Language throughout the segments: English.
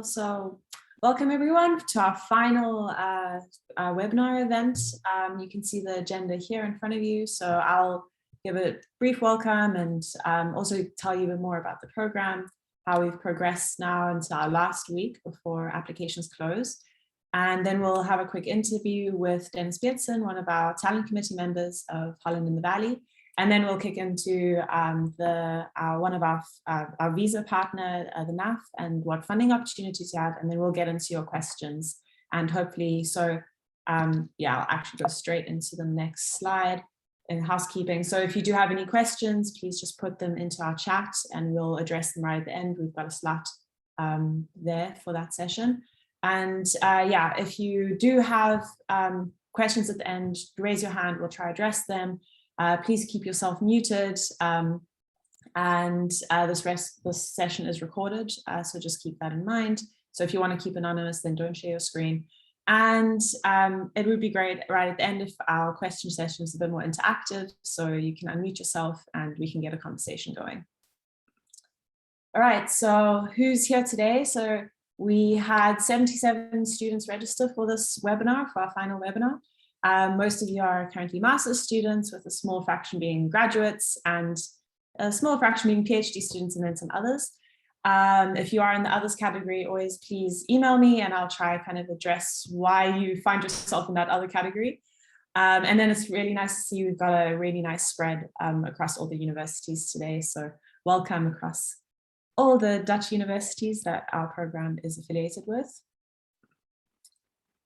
Cool. So welcome everyone to our final webinar event. You can see the agenda here in front of you. So I'll give a brief welcome and also tell you a bit more about the program, how we've progressed now into our last week before applications close. And then we'll have a quick interview with Dennis Beerdsen, one of our talent committee members of Holland in the Valley. And then we'll kick into one of our visa partner, the NAF, and what funding opportunities you have. And then we'll get into your questions. And hopefully, I'll actually go straight into the next slide in housekeeping. So if you do have any questions, please just put them into our chat and we'll address them right at the end. We've got a slot there for that session. And if you do have questions at the end, raise your hand, we'll try to address them. Please keep yourself muted, this session is recorded, so just keep that in mind. So if you want to keep anonymous, then don't share your screen. And it would be great right at the end if our question session is a bit more interactive, so you can unmute yourself and we can get a conversation going. All right, so who's here today? So we had 77 students register for this webinar, for our final webinar. Most of you are currently master's students, with a small fraction being graduates and a small fraction being PhD students, and then some others. If you are in the others category, always please email me and I'll try kind of address why you find yourself in that other category. And then it's really nice to see we've got a really nice spread across all the universities today. So welcome across all the Dutch universities that our program is affiliated with.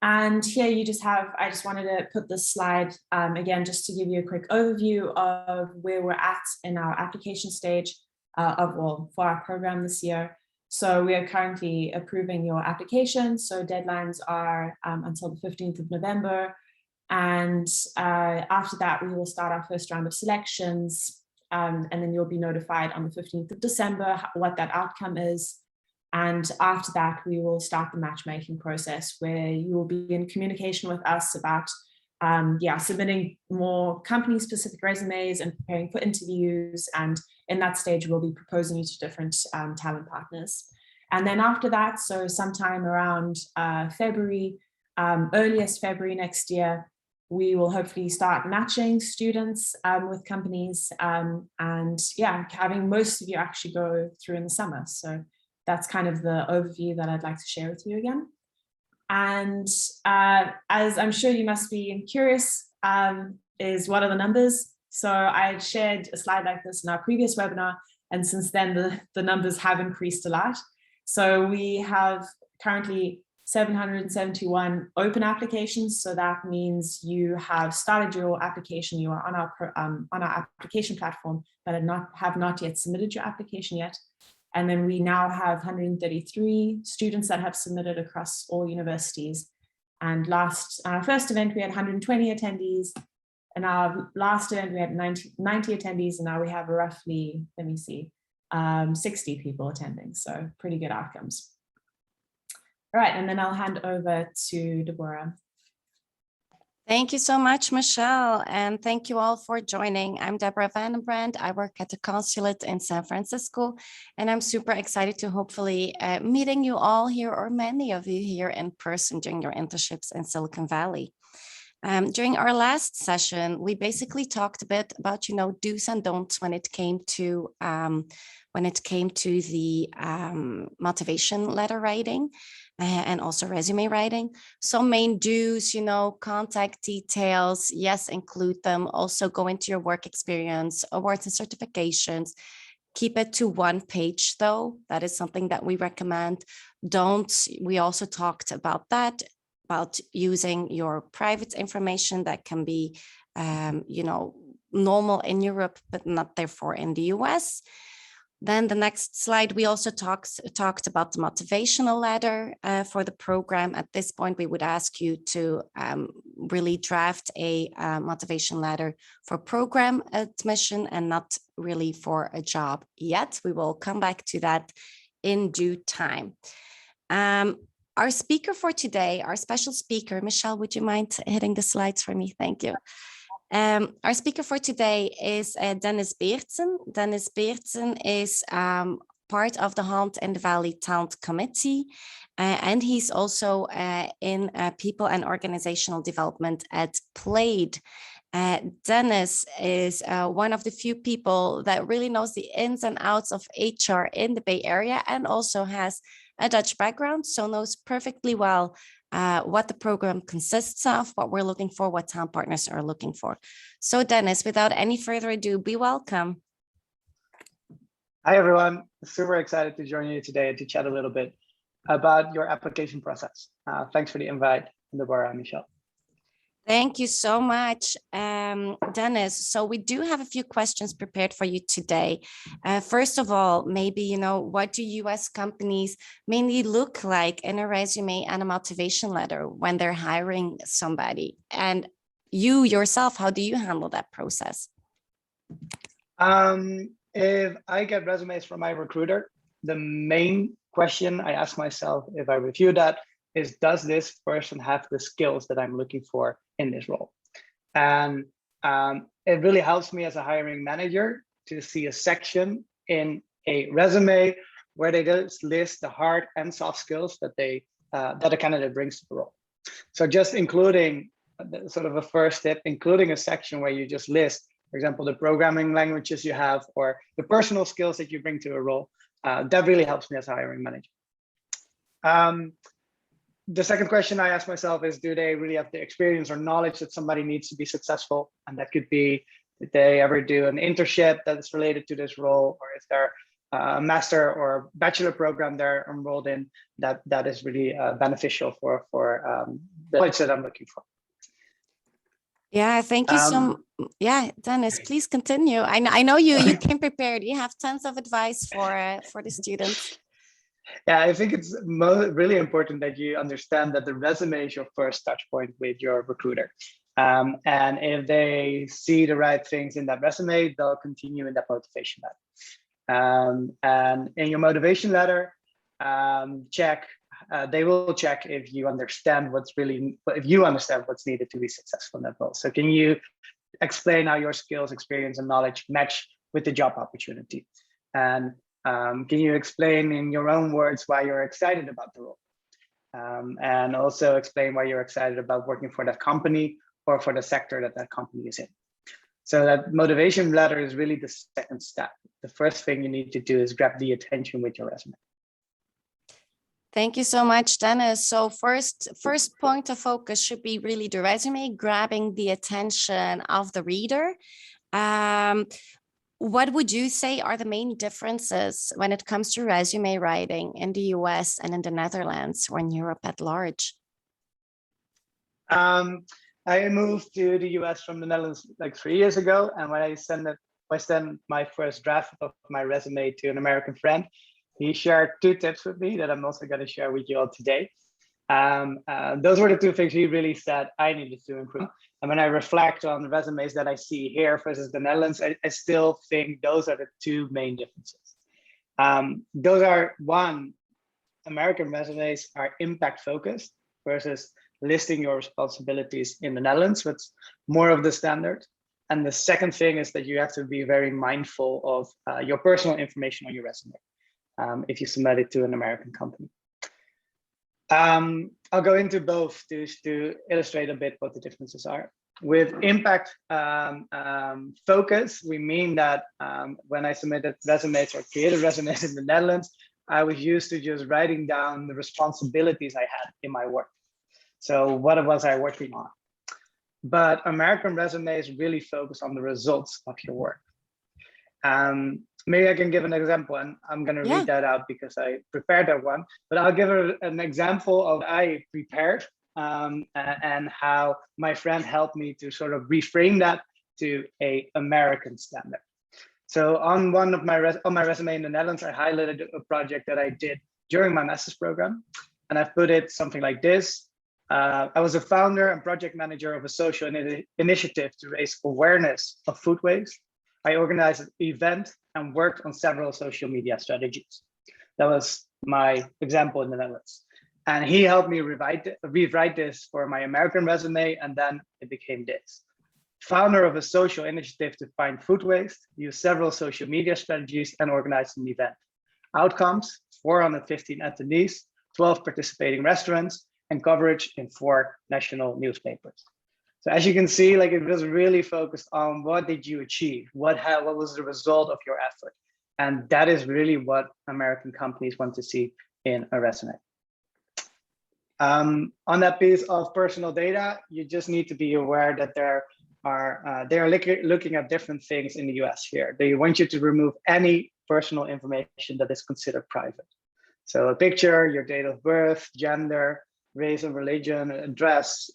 And here you just have, I just wanted to put this slide again, just to give you a quick overview of where we're at in our application stage for our program this year. So we are currently approving your application. So deadlines are until the 15th of November. And after that, we will start our first round of selections. And then you'll be notified on the 15th of December what that outcome is. And after that, we will start the matchmaking process where you will be in communication with us about submitting more company-specific resumes and preparing for interviews. And in that stage, we'll be proposing you to different talent partners. And then after that, so sometime around February, earliest February next year, we will hopefully start matching students with companies and having most of you actually go through in the summer. So that's kind of the overview that I'd like to share with you again. And as I'm sure you must be curious, is what are the numbers? So I shared a slide like this in our previous webinar, and since then the numbers have increased a lot. So we have currently 771 open applications. So that means you have started your application, you are on our application platform, but have not yet submitted your application yet. And then we now have 133 students that have submitted across all universities. And our first event, we had 120 attendees. And our last event, we had 90 attendees. And now we have roughly, 60 people attending. So pretty good outcomes. All right, and then I'll hand over to Deborah. Thank you so much, Michelle, and thank you all for joining. I'm Deborah Vandenbrand. I work at the consulate in San Francisco, and I'm super excited to hopefully meeting you all here, or many of you here in person during your internships in Silicon Valley. During our last session, we basically talked a bit about, do's and don'ts when it came to the motivation letter writing. And also resume writing. So main do's, contact details, yes, include them. Also go into your work experience, awards and certifications. Keep it to 1 page though. That is something that we recommend. Don'ts, we also talked about that, about using your private information that can be, normal in Europe, but not therefore in the US. Then the next slide, we also talked about the motivational letter for the program. At this point, we would ask you to really draft a motivation letter for program admission and not really for a job yet. We will come back to that in due time. Our speaker for today, our special speaker, Michelle, would you mind hitting the slides for me? Thank you. Our speaker for today is Dennis Beerdsen. Dennis Beerdsen is part of the Holland and Valley Talent Committee, and he's also in people and organizational development at Plaid. Dennis is one of the few people that really knows the ins and outs of HR in the Bay Area and also has a Dutch background, so knows perfectly well what the program consists of, what we're looking for, what town partners are looking for. So Dennis, without any further ado, be welcome. Hi, everyone. Super excited to join you today and to chat a little bit about your application process. Thanks for the invite, Deborah and Michelle. Thank you so much, Dennis. So we do have a few questions prepared for you today. First of all, maybe, what do US companies mainly look like in a resume and a motivation letter when they're hiring somebody? And you yourself, how do you handle that process? If I get resumes from my recruiter, the main question I ask myself if I review that is, does this person have the skills that I'm looking for in this role? And it really helps me as a hiring manager to see a section in a resume where they just list the hard and soft skills that that a candidate brings to the role. So just including sort of a first step, including a section where you just list, for example, the programming languages you have or the personal skills that you bring to a role, that really helps me as a hiring manager. The second question I ask myself is, do they really have the experience or knowledge that somebody needs to be successful? And that could be, did they ever do an internship that's related to this role, or is there a master or bachelor program they're enrolled in that is really beneficial for the knowledge that I'm looking for. Yeah, thank you so much. Yeah, Dennis, please continue. I know you came prepared. You have tons of advice for the students. Yeah, I think it's really important that you understand that the resume is your first touch point with your recruiter. And if they see the right things in that resume, they'll continue in that motivation letter. And in your motivation letter, they will check if you understand what's needed to be successful in that role. So can you explain how your skills, experience, and knowledge match with the job opportunity? And can you explain in your own words why you're excited about the role? And also explain why you're excited about working for that company or for the sector that company is in. So that motivation letter is really the second step. The first thing you need to do is grab the attention with your resume. Thank you so much, Dennis. So first point of focus should be really the resume, grabbing the attention of the reader. What would you say are the main differences when it comes to resume writing in the US and in the Netherlands or in Europe at large? I moved to the US from the Netherlands like 3 years ago. And when I sent my first draft of my resume to an American friend, he shared 2 tips with me that I'm also going to share with you all today. Those were the 2 things he really said I needed to improve. And when I reflect on the resumes that I see here versus the Netherlands, I still think those are the 2 main differences. Those are, one, American resumes are impact focused versus listing your responsibilities in the Netherlands, which is more of the standard. And the second thing is that you have to be very mindful of your personal information on your resume if you submit it to an American company. I'll go into both to illustrate a bit what the differences are. With impact focus, we mean that when I submitted resumes or created resumes in the Netherlands, I was used to just writing down the responsibilities I had in my work. So what was I working on? But American resumes really focus on the results of your work. Maybe I can give an example, and I'm going to read that out because I prepared that one, but I'll give an example of I prepared and how my friend helped me to sort of reframe that to an American standard. So on my resume in the Netherlands, I highlighted a project that I did during my master's program, and I put it something like this. I was a founder and project manager of a social initiative to raise awareness of food waste. I organized an event and worked on several social media strategies. That was my example in the Netherlands. And he helped me rewrite this for my American resume, and then it became this. Founder of a social initiative to find food waste, used several social media strategies, and organized an event. outcomes, 415 attendees, 12 participating restaurants, and coverage in 4 national newspapers. So as you can see, like, it was really focused on what did you achieve? What was the result of your effort? And that is really what American companies want to see in a resume. On that piece of personal data, you just need to be aware that they are looking at different things in the US here. They want you to remove any personal information that is considered private. So a picture, your date of birth, gender, race and religion, address,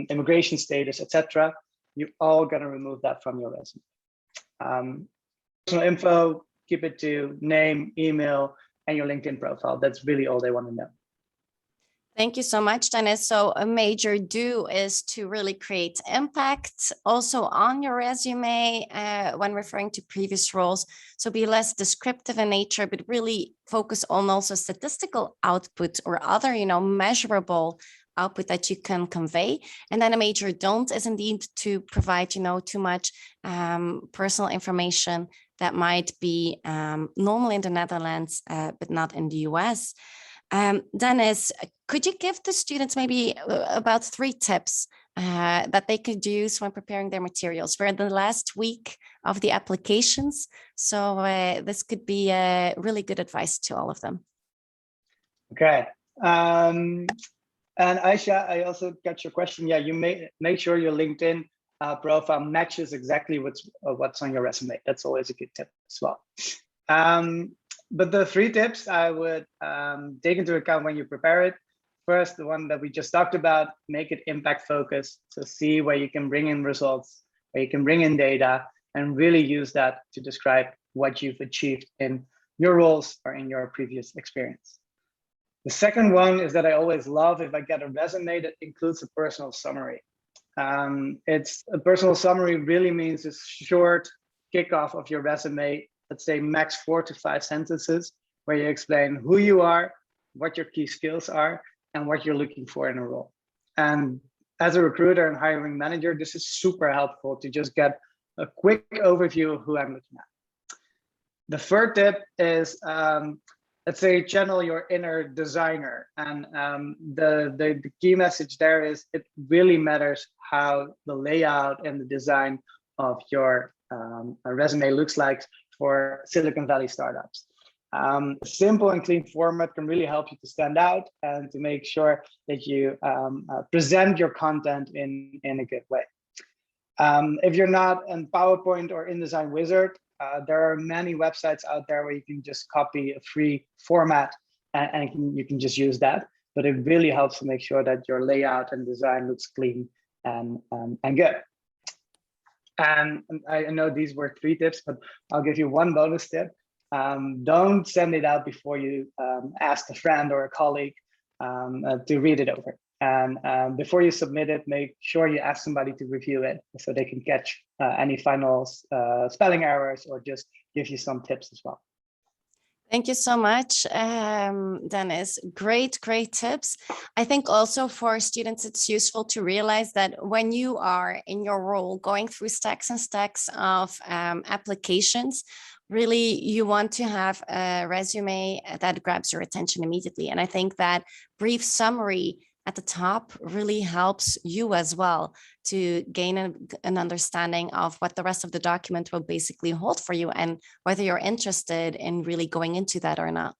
immigration status, etc. You're all gonna remove that from your resume. Personal info, keep it to name, email, and your LinkedIn profile. That's really all they want to know. Thank you so much, Dennis. So a major do is to really create impact also on your resume when referring to previous roles. So be less descriptive in nature, but really focus on also statistical output or other, measurable output that you can convey. And then a major don't is indeed to provide, too much personal information that might be normal in the Netherlands, but not in the US. Dennis, could you give the students maybe about 3 tips that they could use when preparing their materials? We're in the last week of the applications, so this could be a really good advice to all of them. Okay. And Aisha, I also got your question. Yeah, you make sure your LinkedIn profile matches exactly what's on your resume. That's always a good tip as well. But the 3 tips I would take into account when you prepare it. First, the one that we just talked about, make it impact focused. So see where you can bring in results, where you can bring in data, and really use that to describe what you've achieved in your roles or in your previous experience. The second one is that I always love if I get a resume that includes a personal summary. It's a personal summary really means a short kickoff of your resume. Let's say max 4 to 5 sentences where you explain who you are, what your key skills are, and what you're looking for in a role. And as a recruiter and hiring manager, this is super helpful to just get a quick overview of who I'm looking at. The third tip is, let's say, channel your inner designer. And the key message there is it really matters how the layout and the design of your resume looks like for Silicon Valley startups. A simple and clean format can really help you to stand out and to make sure that you present your content in a good way. If you're not a PowerPoint or InDesign wizard, there are many websites out there where you can just copy a free format and you can just use that. But it really helps to make sure that your layout and design looks clean and good. And I know these were 3 tips, but I'll give you one bonus tip. Don't send it out before you ask a friend or a colleague to read it over. And before you submit it, make sure you ask somebody to review it so they can catch any final spelling errors or just give you some tips as well. Thank you so much, Dennis. Great tips. I think also for students, it's useful to realize that when you are in your role going through stacks and stacks of applications, really you want to have a resume that grabs your attention immediately. And I think that brief summary at the top really helps you as well to gain an understanding of what the rest of the document will basically hold for you and whether you're interested in really going into that or not.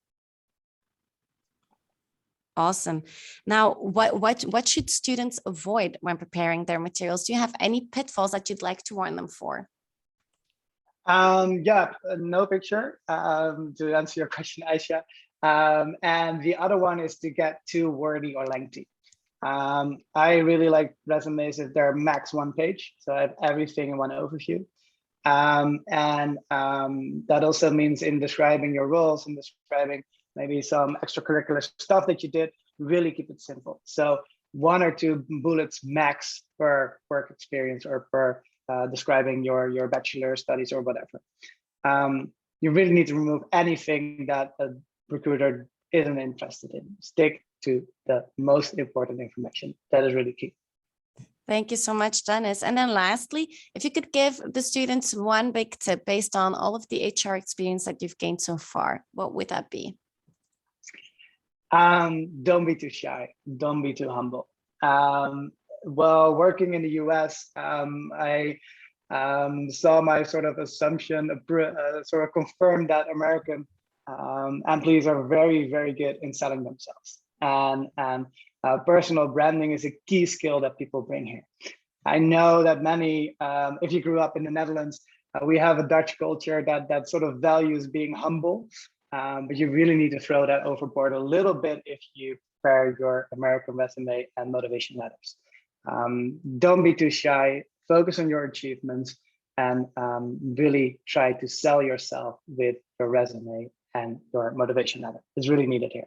Awesome. Now, what should students avoid when preparing their materials? Do you have any pitfalls that you'd like to warn them for? Yeah, no picture to answer your question, Aisha. And the other one is to get too wordy or lengthy. I really like resumes if they're max 1 page, so I have everything in one overview. That also means in describing your roles and describing maybe some extracurricular stuff that you did, really keep it simple. So 1 or 2 bullets max per work experience or per describing your bachelor studies or whatever. You really need to remove anything that a recruiter isn't interested in. Stick to the most important information. That is really key. Thank you so much, Dennis. And then lastly, if you could give the students one big tip based on all of the HR experience that you've gained so far, what would that be? Don't be too shy. Don't be too humble. Well, working in the US, I saw my sort of assumption, sort of confirmed that American employees are very, very good in selling themselves. And personal branding is a key skill that people bring here. I know that many, if you grew up in the Netherlands, we have a Dutch culture that sort of values being humble, but you really need to throw that overboard a little bit if you prepare your American resume and motivation letters. Don't be too shy, focus on your achievements, and really try to sell yourself with your resume and your motivation letter. It's really needed here.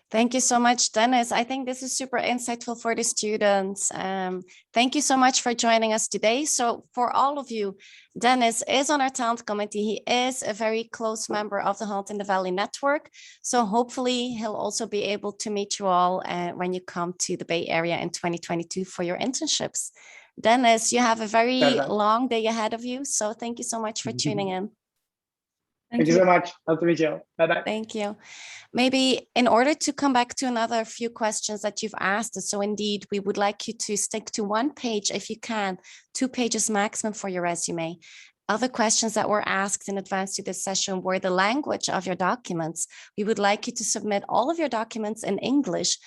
Thank you so much, Dennis. I think this is super insightful for the students. Thank you so much for joining us today. So for all of you, Dennis is on our talent committee. He is a very close member of the Holland in the Valley network. So hopefully he'll also be able to meet you all when you come to the Bay Area in 2022 for your internships. Dennis, you have a very long day ahead of you. So thank you so much for tuning in. Thank you so much. Love to meet you. Bye-bye. Thank you. Maybe in order to come back to another few questions that you've asked us, so indeed, we would like you to stick to one page if you can, 2 pages maximum for your resume. Other questions that were asked in advance to this session were the language of your documents. We would like you to submit all of your documents in English,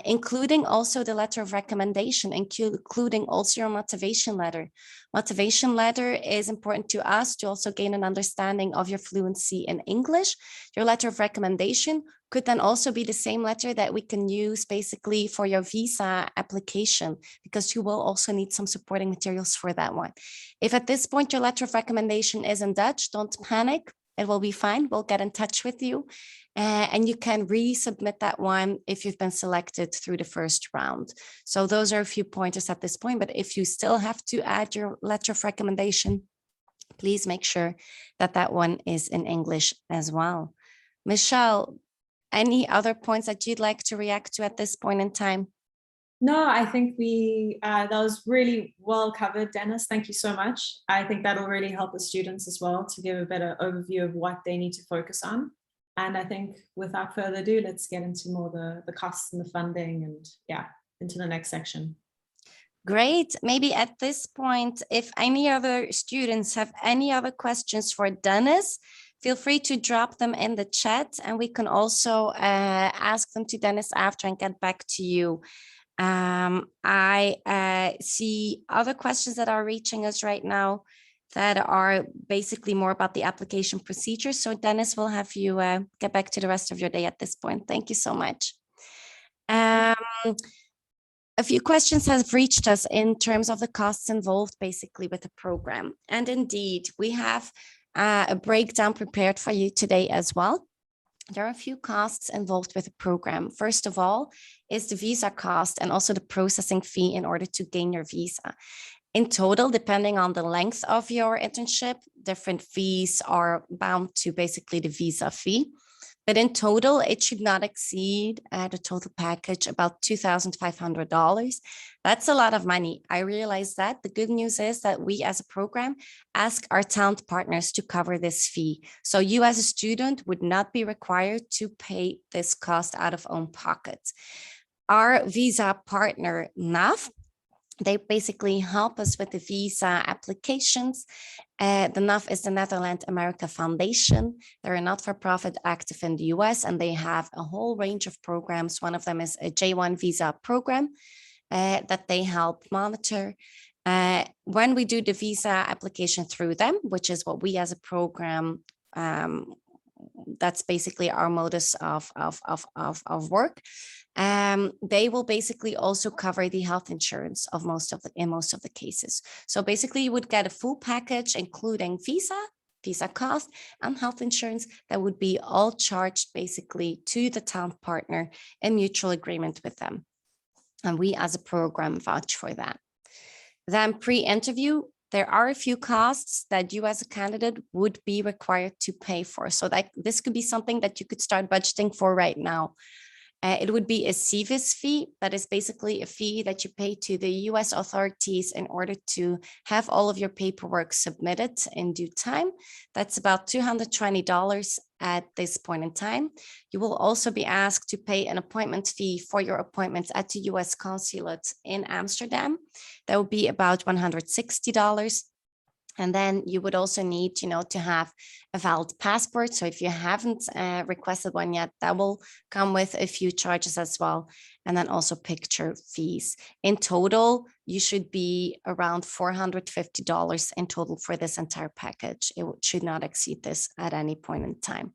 including also the letter of recommendation, including also your motivation letter. Motivation letter is important to us to also gain an understanding of your fluency in English. Your letter of recommendation could then also be the same letter that we can use basically for your visa application, because you will also need some supporting materials for that one. If at this point your letter of recommendation is in Dutch, don't panic. It will be fine. We'll get in touch with you. And you can resubmit that one if you've been selected through the first round. So those are a few pointers at this point, but if you still have to add your letter of recommendation, please make sure that that one is in English as well. Michelle, any other points that you'd like to react to at this point in time? No, I think that was really well covered, Dennis. Thank you so much. I think that'll really help the students as well to give a better overview of what they need to focus on. And I think without further ado, let's get into more the costs and the funding and into the next section. Great. Maybe at this point, if any other students have any other questions for Dennis, feel free to drop them in the chat and we can also ask them to Dennis after and get back to you. I see other questions that are reaching us right now that are basically more about the application procedure. So Dennis will have you get back to the rest of your day at this point. Thank you so much. A few questions have reached us in terms of the costs involved basically with the program. And indeed, we have a breakdown prepared for you today as well. There are a few costs involved with the program. First of all, is the visa cost and also the processing fee in order to gain your visa. In total, depending on the length of your internship, different fees are bound to basically the visa fee. But in total, it should not exceed the total package about $2,500. That's a lot of money. I realize that. The good news is that we as a program ask our talent partners to cover this fee. So you as a student would not be required to pay this cost out of own pocket. Our visa partner, NAF, they basically help us with the visa applications. The NAF is the Netherlands America Foundation. They're a not-for-profit active in the US, and they have a whole range of programs. One of them is a J1 visa program that they help monitor. When we do the visa application through them, which is what we as a program, that's basically our modus of work. They will basically also cover the health insurance of in most of the cases. So basically you would get a full package, including visa cost and health insurance that would be all charged basically to the talent partner in mutual agreement with them. And we as a program vouch for that. Then pre-interview, there are a few costs that you as a candidate would be required to pay for. So that this could be something that you could start budgeting for right now. It would be a CVIS fee. That is basically a fee that you pay to the US authorities in order to have all of your paperwork submitted in due time. That's about $220 at this point in time. You will also be asked to pay an appointment fee for your appointments at the US consulate in Amsterdam. That would be about $160. And then you would also need, to have a valid passport. So if you haven't requested one yet, that will come with a few charges as well. And then also picture fees. In total, you should be around $450 in total for this entire package. It should not exceed this at any point in time.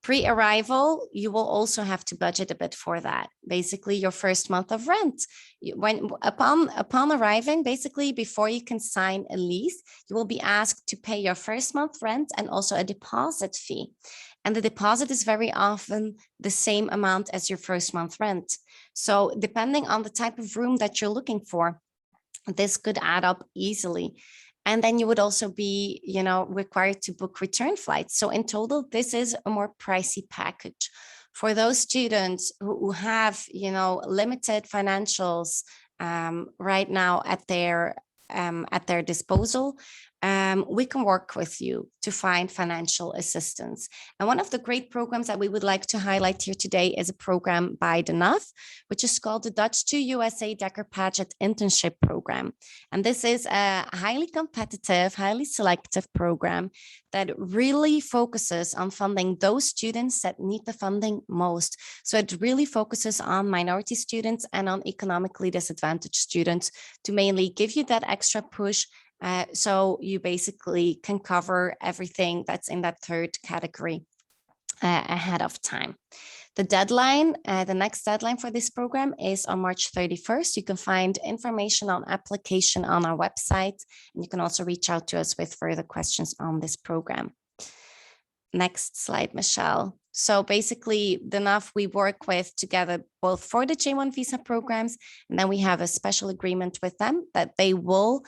Pre-arrival, you will also have to budget a bit for that. Basically, your first month of rent. Upon arriving, basically, before you can sign a lease, you will be asked to pay your first month rent and also a deposit fee. And the deposit is very often the same amount as your first month rent. So depending on the type of room that you're looking for, this could add up easily. And then you would also be, required to book return flights. So in total, this is a more pricey package. For those students who have, limited financials right now at their disposal, we can work with you to find financial assistance. And one of the great programs that we would like to highlight here today is a program by the NAF, which is called the Dutch to USA Dekker Paget Internship Program. And this is a highly competitive, highly selective program that really focuses on funding those students that need the funding most. So it really focuses on minority students and on economically disadvantaged students to mainly give you that extra push. So you basically can cover everything that's in that third category ahead of time. The deadline, the next deadline for this program is on March 31st. You can find information on application on our website, and you can also reach out to us with further questions on this program. Next slide, Michelle. So basically, the NAF we work with together both for the J1 visa programs, and then we have a special agreement with them that they will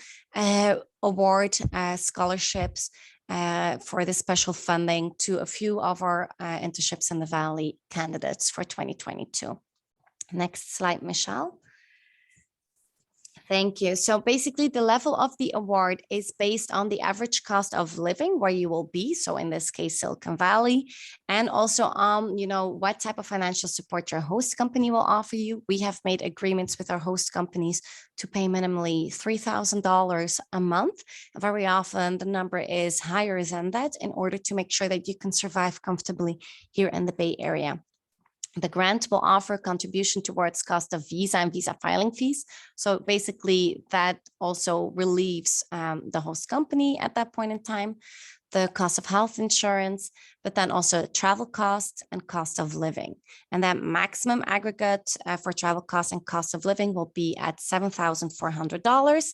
award scholarships for the special funding to a few of our internships in the Valley candidates for 2022. Next slide, Michelle. Thank you. So basically the level of the award is based on the average cost of living where you will be. So in this case, Silicon Valley, and also on, what type of financial support your host company will offer you. We have made agreements with our host companies to pay minimally $3,000 a month. Very often the number is higher than that in order to make sure that you can survive comfortably here in the Bay Area. The grant will offer a contribution towards cost of visa and visa filing fees. So basically that also relieves the host company at that point in time, the cost of health insurance, but then also travel costs and cost of living. And that maximum aggregate for travel costs and cost of living will be at $7,400.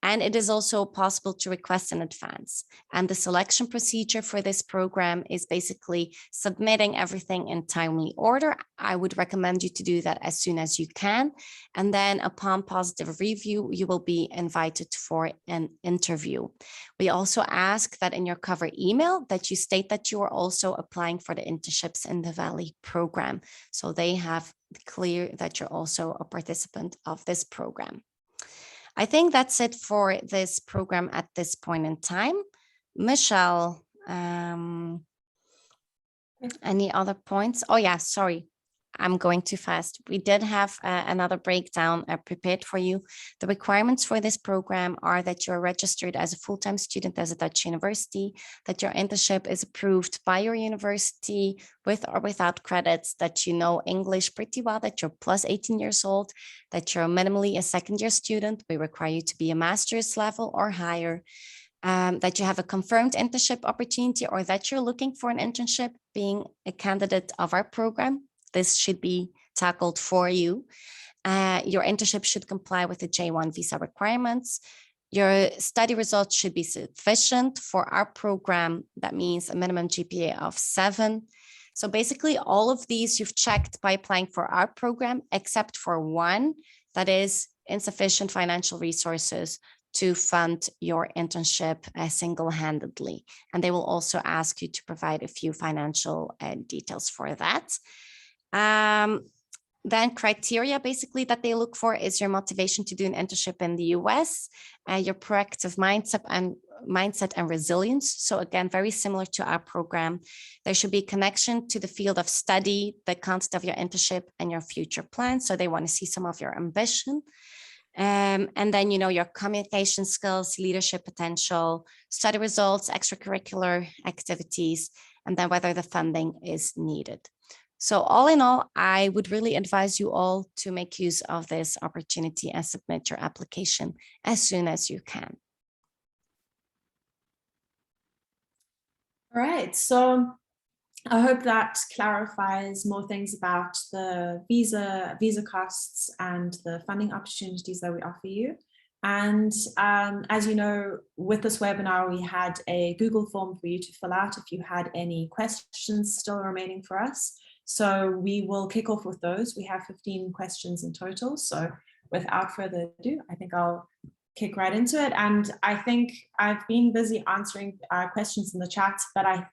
And it is also possible to request in advance. And the selection procedure for this program is basically submitting everything in timely order. I would recommend you to do that as soon as you can. And then upon positive review, you will be invited for an interview. We also ask that in your cover email that you state that you are also applying for the internships in the Valley program. So they have clear that you're also a participant of this program. I think that's it for this program at this point in time. Michelle, any other points? Oh yeah, sorry, I'm going too fast. We did have another breakdown prepared for you. The requirements for this program are that you're registered as a full-time student as a Dutch university, that your internship is approved by your university with or without credits, that you know English pretty well, that you're plus 18 years old, that you're minimally a second-year student. We require you to be a master's level or higher, that you have a confirmed internship opportunity or that you're looking for an internship being a candidate of our program. This should be tackled for you. Your internship should comply with the J1 visa requirements. Your study results should be sufficient for our program. That means a minimum GPA of 7. So basically all of these you've checked by applying for our program, except for one, that is insufficient financial resources to fund your internship single-handedly. And they will also ask you to provide a few financial details for that. Then criteria basically that they look for is your motivation to do an internship in the US, your proactive mindset and resilience. So again, very similar to our program. There should be a connection to the field of study, the content of your internship and your future plans. So they want to see some of your ambition. And then, your communication skills, leadership potential, study results, extracurricular activities, and then whether the funding is needed. So all in all, I would really advise you all to make use of this opportunity and submit your application as soon as you can. All right, so I hope that clarifies more things about the visa costs and the funding opportunities that we offer you. And as you know, with this webinar, we had a Google form for you to fill out if you had any questions still remaining for us. So we will kick off with those. We have 15 questions in total. So without further ado, I think I'll kick right into it. And I think I've been busy answering questions in the chat, but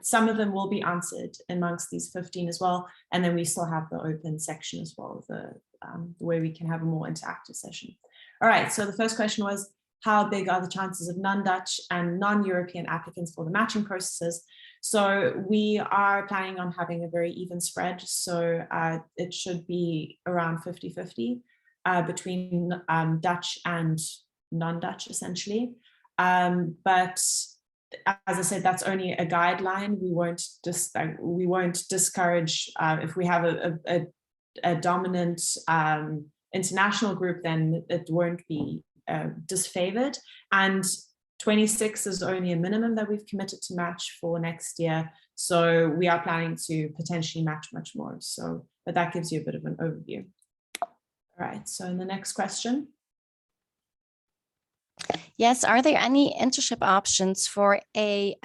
some of them will be answered amongst these 15 as well. And then we still have the open section as well, where we can have a more interactive session. All right, so the first question was, how big are the chances of non-Dutch and non-European applicants for the matching processes? So we are planning on having a very even spread. So it should be around 50-50 between Dutch and non-Dutch essentially. But as I said, that's only a guideline. We won't discourage if we have a dominant international group, then it won't be disfavored. And 26 is only a minimum that we've committed to match for next year. So we are planning to potentially match much more. So, but that gives you a bit of an overview. All right, so in the next question. Yes, are there any internship options for a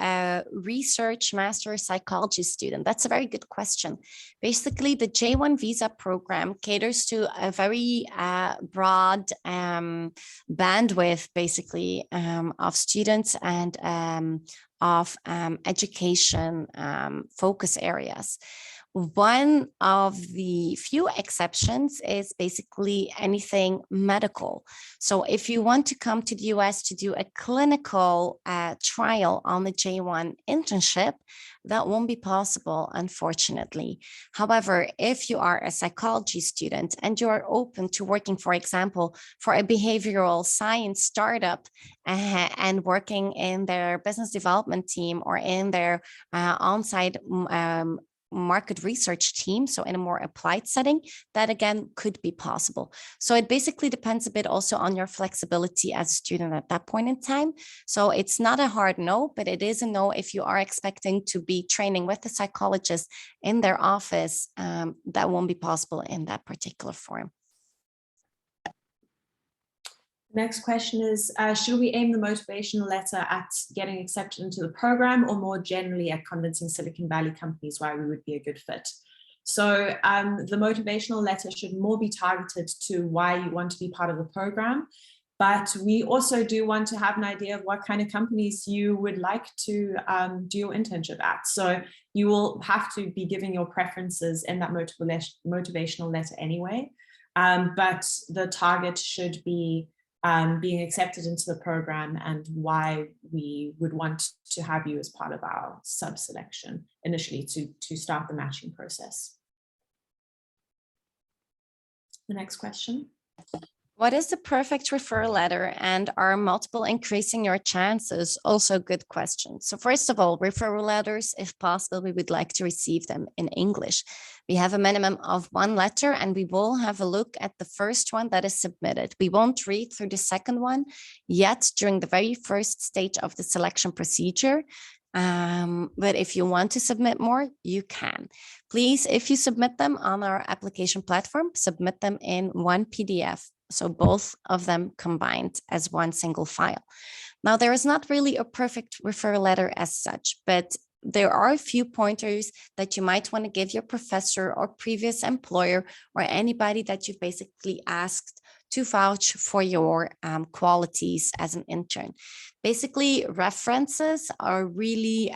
research master psychology student? That's a very good question. Basically, the J1 visa program caters to a very broad bandwidth, basically, of students and of education focus areas. One of the few exceptions is basically anything medical. So if you want to come to the US to do a clinical trial on the J1 internship, that won't be possible, unfortunately. However, if you are a psychology student and you are open to working, for example, for a behavioral science startup and working in their business development team or in their on-site market research team, so in a more applied setting, that again could be possible. So it basically depends a bit also on your flexibility as a student at that point in time. So it's not a hard no, but it is a no if you are expecting to be training with a psychologist in their office. That won't be possible in that particular form. Next question is, should we aim the motivational letter at getting accepted into the program or more generally at convincing Silicon Valley companies why we would be a good fit? So the motivational letter should more be targeted to why you want to be part of the program, but we also do want to have an idea of what kind of companies you would like to do your internship at. So you will have to be giving your preferences in that motivational letter anyway, but the target should be being accepted into the program and why we would want to have you as part of our sub-selection initially to start the matching process. The next question. What is the perfect referral letter and are multiple increasing your chances? Also a good question. So first of all, referral letters, if possible, we would like to receive them in English. We have a minimum of one letter and we will have a look at the first one that is submitted. We won't read through the second one yet during the very first stage of the selection procedure. But if you want to submit more, you can. Please, if you submit them on our application platform, submit them in one PDF. So both of them combined as one single file. Now, there is not really a perfect referral letter as such, but there are a few pointers that you might want to give your professor or previous employer or anybody that you've basically asked to vouch for your qualities as an intern. Basically, references are really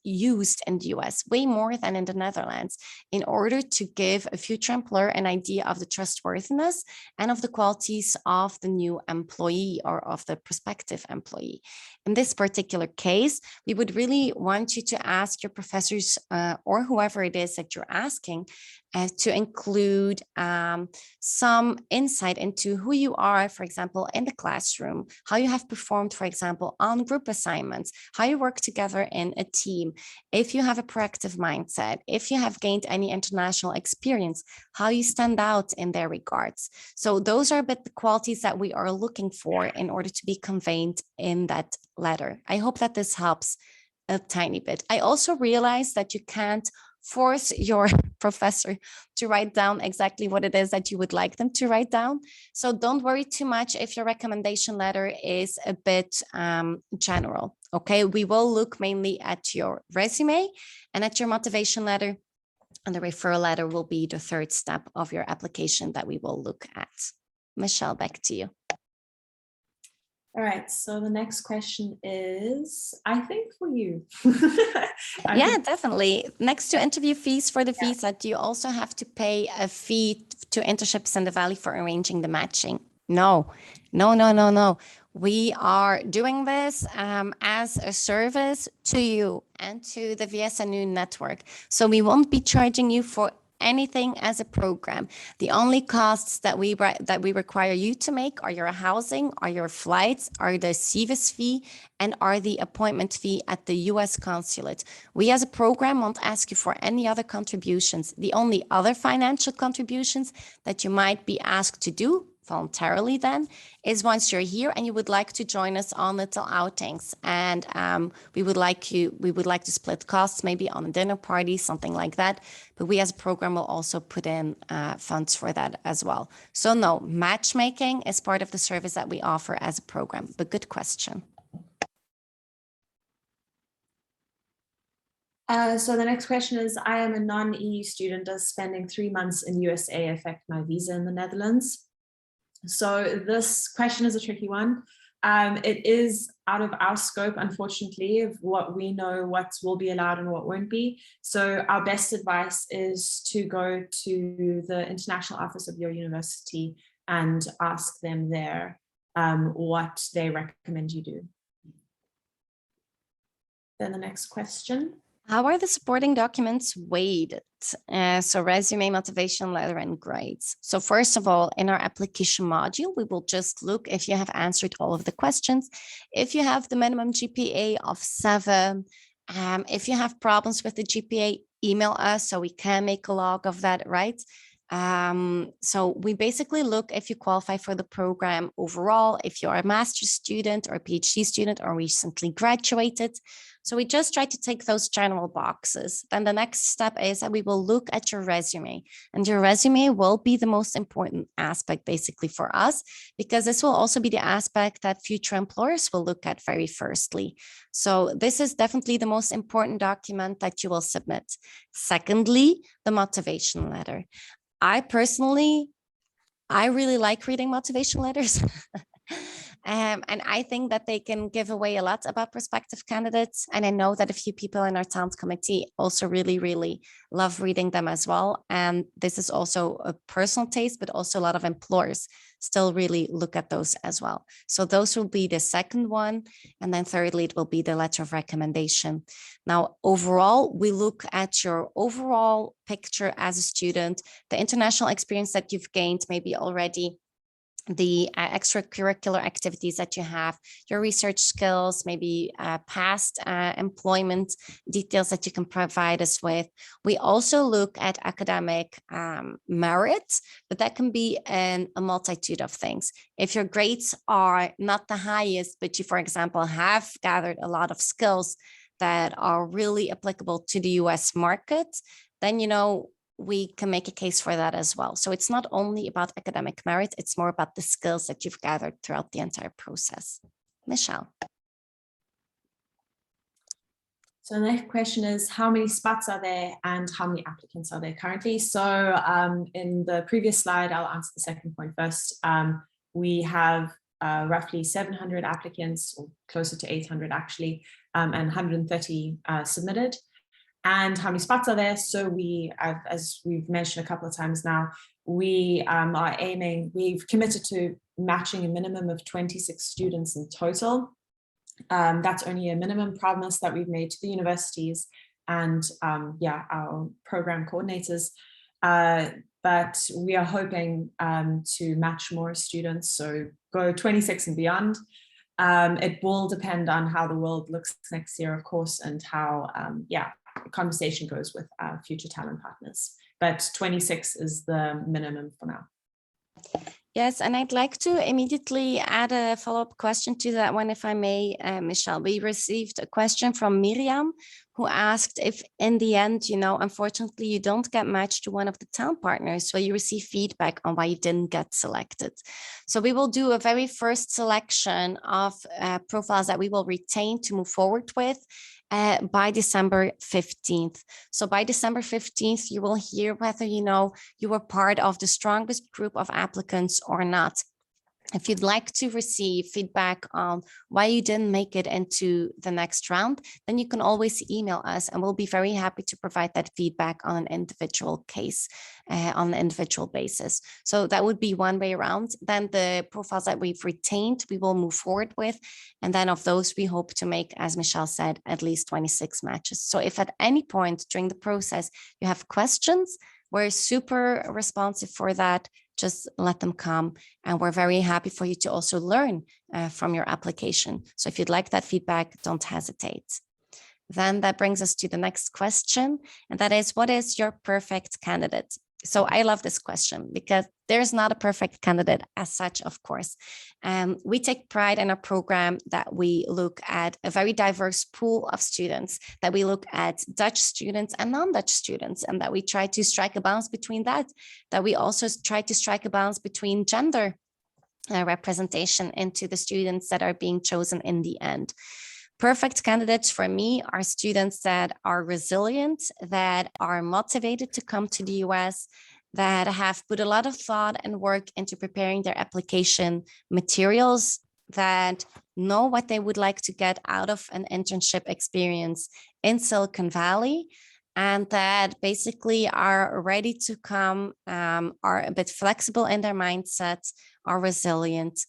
used in the US way more than in the Netherlands in order to give a future employer an idea of the trustworthiness and of the qualities of the new employee or of the prospective employee. In this particular case, we would really want you to ask your professors or whoever it is that you're asking to include some insight into who you are, for example, in the classroom, how you have performed, for example, on group assignments, how you work together in a team, if you have a proactive mindset, if you have gained any international experience, how you stand out in their regards. So those are a bit the qualities that we are looking for in order to be conveyed in that letter. I hope that this helps a tiny bit. I also realize that you can't force your professor to write down exactly what it is that you would like them to write down. So don't worry too much if your recommendation letter is a bit general. Okay, we will look mainly at your resume and at your motivation letter, and the referral letter will be the third step of your application that we will look at. Michelle, back to you. All right, so the next question is, I think, for you. Yeah, definitely. Next to interview fees for the visa, do you also have to pay a fee to Internships in the Valley for arranging the matching? No. We are doing this as a service to you and to the VSNU network. So we won't be charging you for anything as a program. The only costs that we require you to make are your housing, are your flights, are the CVIS fee, and are the appointment fee at the US consulate. We as a program won't ask you for any other contributions. The only other financial contributions that you might be asked to do voluntarily then is once you're here and you would like to join us on little outings, and we would like to split costs maybe on a dinner party, something like that, but we as a program will also put in funds for that as well. So no, matchmaking is part of the service that we offer as a program. But good question. So the next question is, I am a non-EU student. Does spending 3 months in USA affect my visa in the Netherlands? So this question is a tricky one. It is out of our scope, unfortunately, of what we know, what will be allowed and what won't be. So our best advice is to go to the international office of your university and ask them there what they recommend you do. Then the next question. How are the supporting documents weighted? So resume, motivation letter, and grades. So first of all, in our application module, we will just look if you have answered all of the questions, if you have the minimum GPA of 7, if you have problems with the GPA, email us so we can make a log of that, right? So we basically look if you qualify for the program overall, if you're a master's student or a PhD student or recently graduated. So we just try to take those general boxes. Then the next step is that we will look at your resume, and your resume will be the most important aspect basically for us, because this will also be the aspect that future employers will look at very firstly. So this is definitely the most important document that you will submit. Secondly, the motivation letter. I really like reading motivation letters. And I think that they can give away a lot about prospective candidates. And I know that a few people in our talent committee also really love reading them as well. And this is also a personal taste, but also a lot of employers still really look at those as well. So those will be the second one. And then thirdly, it will be the letter of recommendation. Now, overall, we look at your overall picture as a student, the international experience that you've gained maybe already, the extracurricular activities that you have, your research skills, maybe past employment details that you can provide us with. We also look at academic merit, but that can be a multitude of things. If your grades are not the highest, but you, for example, have gathered a lot of skills that are really applicable to the US market, then, you know, we can make a case for that as well. So it's not only about academic merit, it's more about the skills that you've gathered throughout the entire process. Michelle. So the next question is, how many spots are there and how many applicants are there currently? So in the previous slide, I'll answer the second point first. We have roughly 700 applicants, or closer to 800 actually, and 130 submitted. And how many spots are there? So we, as we've mentioned a couple of times now, we are aiming, we've committed to matching a minimum of 26 students in total. That's only a minimum promise that we've made to the universities and yeah, our program coordinators. But we are hoping to match more students, so go 26 and beyond. It will depend on how the world looks next year, of course, and how, yeah, the conversation goes with our future talent partners. But 26 is the minimum for now. Yes, and I'd like to immediately add a follow-up question to that one, if I may, Michelle. We received a question from Miriam, who asked if in the end, you know, unfortunately, you don't get matched to one of the town partners, so you receive feedback on why you didn't get selected. So we will do a very first selection of profiles that we will retain to move forward with by December 15th. So by December 15th, you will hear whether, you know, you were part of the strongest group of applicants or not. If you'd like to receive feedback on why you didn't make it into the next round, then you can always email us and we'll be very happy to provide that feedback on an individual case, on an individual basis. So that would be one way around. Then the profiles that we've retained, we will move forward with. And then of those, we hope to make, as Michelle said, at least 26 matches. So if at any point during the process you have questions, we're super responsive for that. Just let them come. And we're very happy for you to also learn from your application. So if you'd like that feedback, don't hesitate. Then that brings us to the next question. And that is, what is your perfect candidate? So I love this question because there's not a perfect candidate as such, of course. We take pride in our program that we look at a very diverse pool of students, that we look at Dutch students and non-Dutch students, and that we try to strike a balance between that we also try to strike a balance between gender representation into the students that are being chosen in the end. Perfect candidates for me are students that are resilient, that are motivated to come to the US, that have put a lot of thought and work into preparing their application materials, that know what they would like to get out of an internship experience in Silicon Valley, and that basically are ready to come, are a bit flexible in their mindset, are resilient.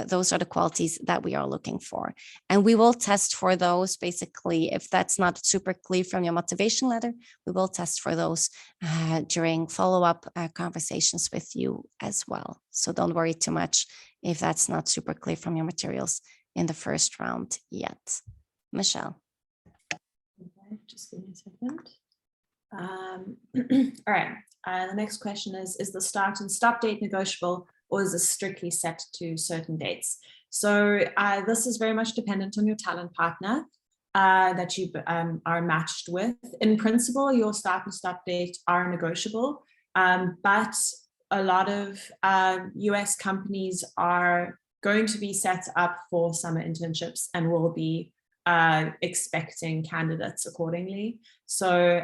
Those are the qualities that we are looking for. And we will test for those basically, if that's not super clear from your motivation letter, we will test for those during follow-up conversations with you as well. So don't worry too much if that's not super clear from your materials in the first round yet. Michelle. Okay, just give me a second. All right, the next question is the start and stop date negotiable, or is this strictly set to certain dates? So this is very much dependent on your talent partner that you are matched with. In principle, your start and stop date are negotiable, but a lot of US companies are going to be set up for summer internships and will be expecting candidates accordingly. So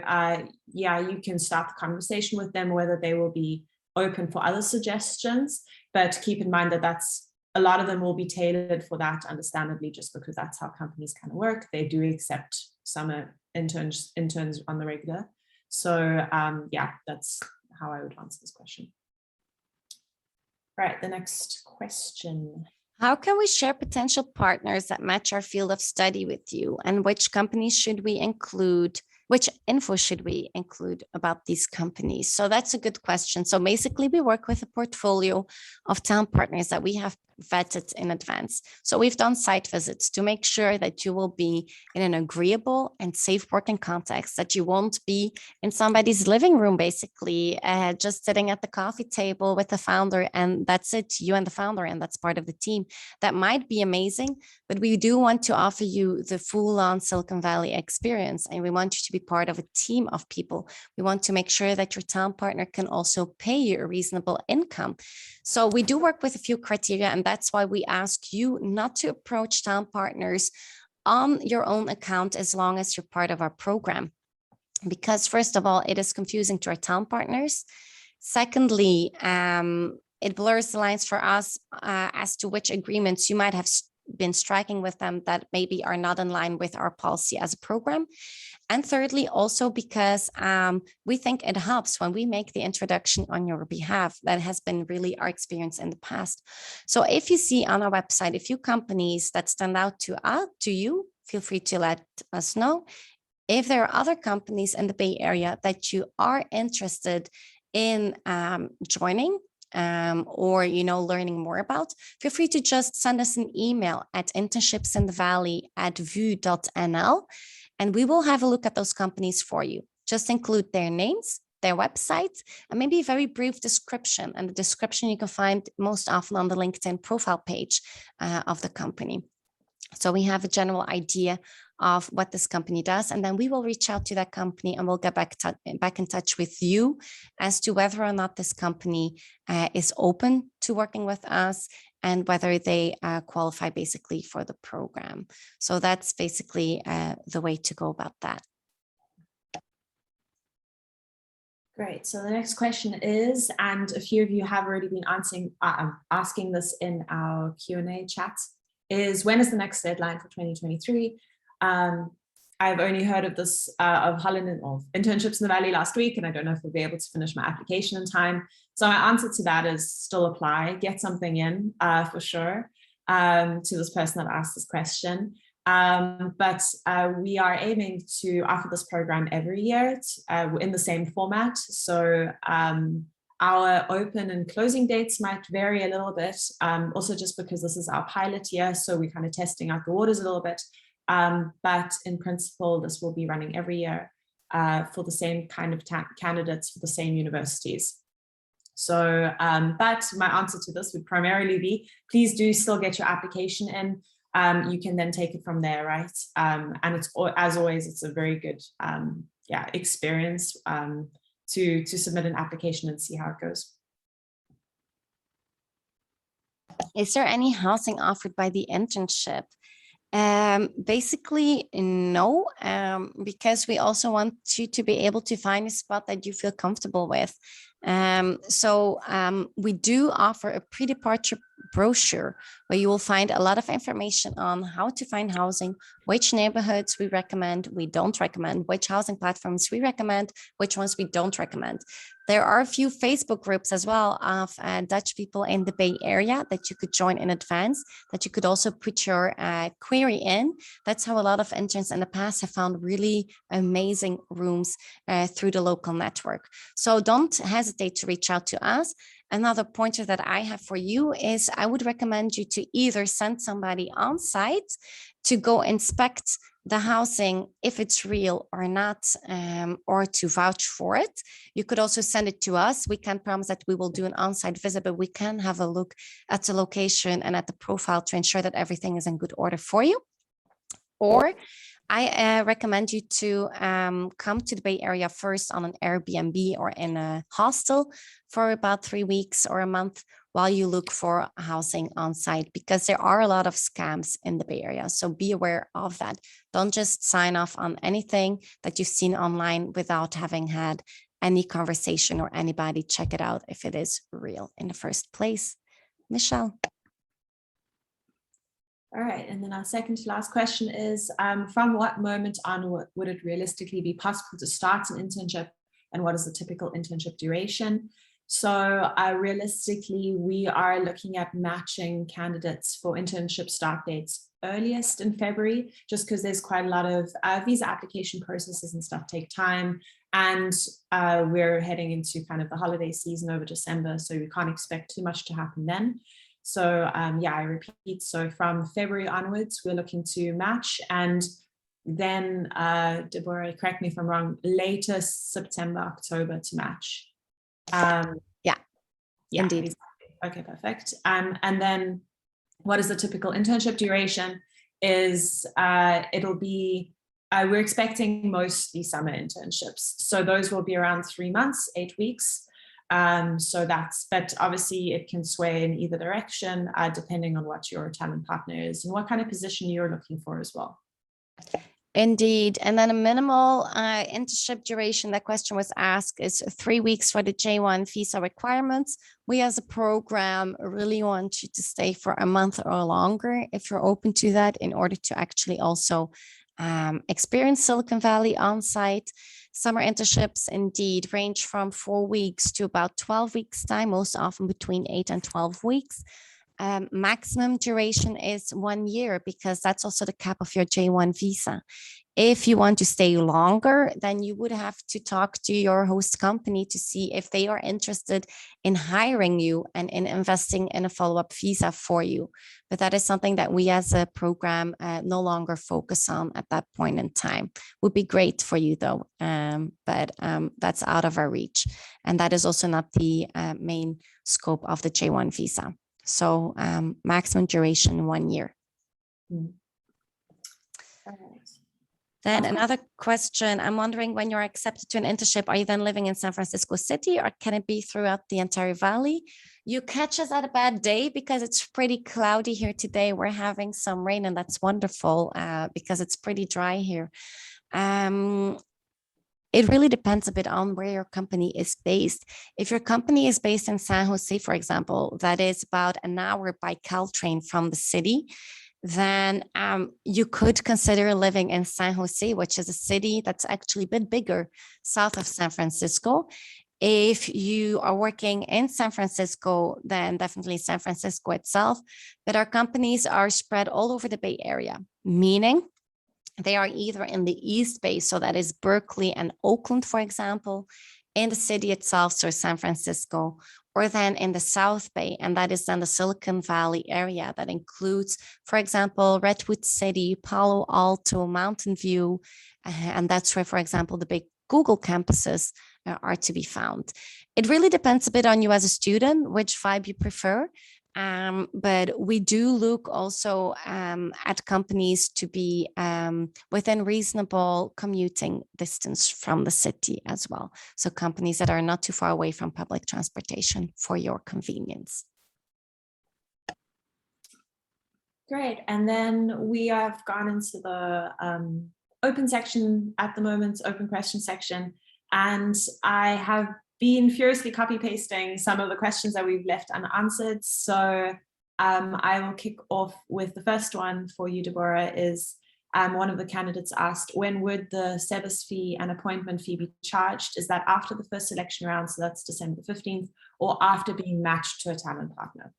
yeah, you can start the conversation with them, whether they will be open for other suggestions, but keep in mind that that's a lot of them will be tailored for that, understandably, just because that's how companies kind of work. They do accept summer interns on the regular. So yeah, that's how I would answer this question. Right, the next question. How can we share potential partners that match our field of study with you? And which companies should we include? Which info should we include about these companies? So that's a good question. So basically, we work with a portfolio of talent partners that we have vetted in advance. So we've done site visits to make sure that you will be in an agreeable and safe working context, that you won't be in somebody's living room, basically, just sitting at the coffee table with the founder, and that's it, you and the founder, and that's part of the team. That might be amazing, but we do want to offer you the full-on Silicon Valley experience, and we want you to be part of a team of people. We want to make sure that your talent partner can also pay you a reasonable income. So we do work with a few criteria, and that's why we ask you not to approach talent partners on your own account as long as you're part of our program. Because first of all, it is confusing to our talent partners. Secondly, it blurs the lines for us as to which agreements you might have been striking with them that maybe are not in line with our policy as a program. And thirdly, also because we think it helps when we make the introduction on your behalf. That has been really our experience in the past. So if you see on our website a few companies that stand out to you, feel free to let us know. If there are other companies in the Bay Area that you are interested in joining, or learning more about, feel free to just send us an email at internshipsinthevalley@vu.nl, and we will have a look at those companies for you. Just include their names, their website, and maybe a very brief description. And the description you can find most often on the LinkedIn profile page of the company. So we have a general idea of what this company does, and then we will reach out to that company and we'll get back in touch with you as to whether or not this company is open to working with us and whether they qualify basically for the program. So that's basically the way to go about that. Great. So the next question is, and a few of you have already been asking this in our Q&A chat, is when is the next deadline for 2023? I've only heard of this, of Holland or internships in the Valley last week, and I don't know if we'll be able to finish my application in time. So my answer to that is still apply, get something in for sure, to this person that asked this question. But we are aiming to offer this program every year in the same format. So our open and closing dates might vary a little bit, also just because this is our pilot year, so we're kind of testing out the waters a little bit. But in principle, this will be running every year for the same kind of candidates for the same universities. So, but my answer to this would primarily be, please do still get your application in. You can then take it from there, right? And it's, as always, it's a very good experience to submit an application and see how it goes. Is there any housing offered by the internship? Basically, no, because we also want you to be able to find a spot that you feel comfortable with. So we do offer a pre-departure brochure where you will find a lot of information on how to find housing, which neighborhoods we recommend, we don't recommend, which housing platforms we recommend, which ones we don't recommend. There are a few Facebook groups as well of Dutch people in the Bay Area that you could join in advance, that you could also put your query in. That's how a lot of interns in the past have found really amazing rooms through the local network. So don't hesitate to reach out to us. Another pointer that I have for you is I would recommend you to either send somebody on site to go inspect the housing, if it's real or not, or to vouch for it. You could also send it to us. We can't promise that we will do an on-site visit, but we can have a look at the location and at the profile to ensure that everything is in good order for you. Or I recommend you to come to the Bay Area first on an Airbnb or in a hostel for about 3 weeks or a month while you look for housing on site, because there are a lot of scams in the Bay Area. So be aware of that. Don't just sign off on anything that you've seen online without having had any conversation or anybody check it out if it is real in the first place. Michelle. All right, and then our second to last question is, from what moment on would it realistically be possible to start an internship, and what is the typical internship duration? So realistically, we are looking at matching candidates for internship start dates earliest in February, just because there's quite a lot of visa application processes and stuff take time. And we're heading into kind of the holiday season over December, so we can't expect too much to happen then. So yeah, I repeat, so from February onwards, we're looking to match, and then, Deborah, correct me if I'm wrong, later September, October to match. Yeah, indeed. Exactly. Okay, perfect. And then what is the typical internship duration is it'll be, we're expecting mostly summer internships. So those will be around 3 months, 8 weeks. So that's, but obviously it can sway in either direction, depending on what your talent partner is and what kind of position you're looking for as well. Indeed. And then a minimal internship duration, that question was asked, is 3 weeks for the J1 visa requirements. We as a program really want you to stay for a month or longer if you're open to that, in order to actually also experience Silicon Valley on site. Summer internships indeed range from 4 weeks to about 12 weeks time, most often between 8 and 12 weeks. Maximum duration is 1 year, because that's also the cap of your J1 visa. If you want to stay longer, then you would have to talk to your host company to see if they are interested in hiring you and in investing in a follow-up visa for you. But that is something that we as a program no longer focus on at that point in time. Would be great for you though, but that's out of our reach. And that is also not the main scope of the J1 visa. So maximum duration 1 year. Then another question, I'm wondering, when you're accepted to an internship, are you then living in San Francisco City, or can it be throughout the entire valley? You catch us at a bad day because it's pretty cloudy here today. We're having some rain, and that's wonderful because it's pretty dry here. It really depends a bit on where your company is based. If your company is based in San Jose, for example, that is about an hour by Caltrain from the city, then you could consider living in San Jose, which is a city that's actually a bit bigger south of San Francisco. If you are working in San Francisco, then definitely San Francisco itself. But our companies are spread all over the Bay Area, meaning they are either in the East Bay, so that is Berkeley and Oakland, for example, in the city itself, so San Francisco, or then in the South Bay, and that is then the Silicon Valley area. That includes, for example, Redwood City, Palo Alto, Mountain View, and that's where, for example, the big Google campuses are to be found. It really depends a bit on you as a student, which vibe you prefer. But we do look also at companies to be within reasonable commuting distance from the city as well. So companies that are not too far away from public transportation for your convenience. Great. And then we have gone into the open section at the moment, open question section. And I have been furiously copy pasting some of the questions that we've left unanswered. So I will kick off with the first one for you, Deborah. Is one of the candidates asked, when would the SEBIS fee and appointment fee be charged? Is that after the first selection round, so that's December 15th, or after being matched to a talent partner?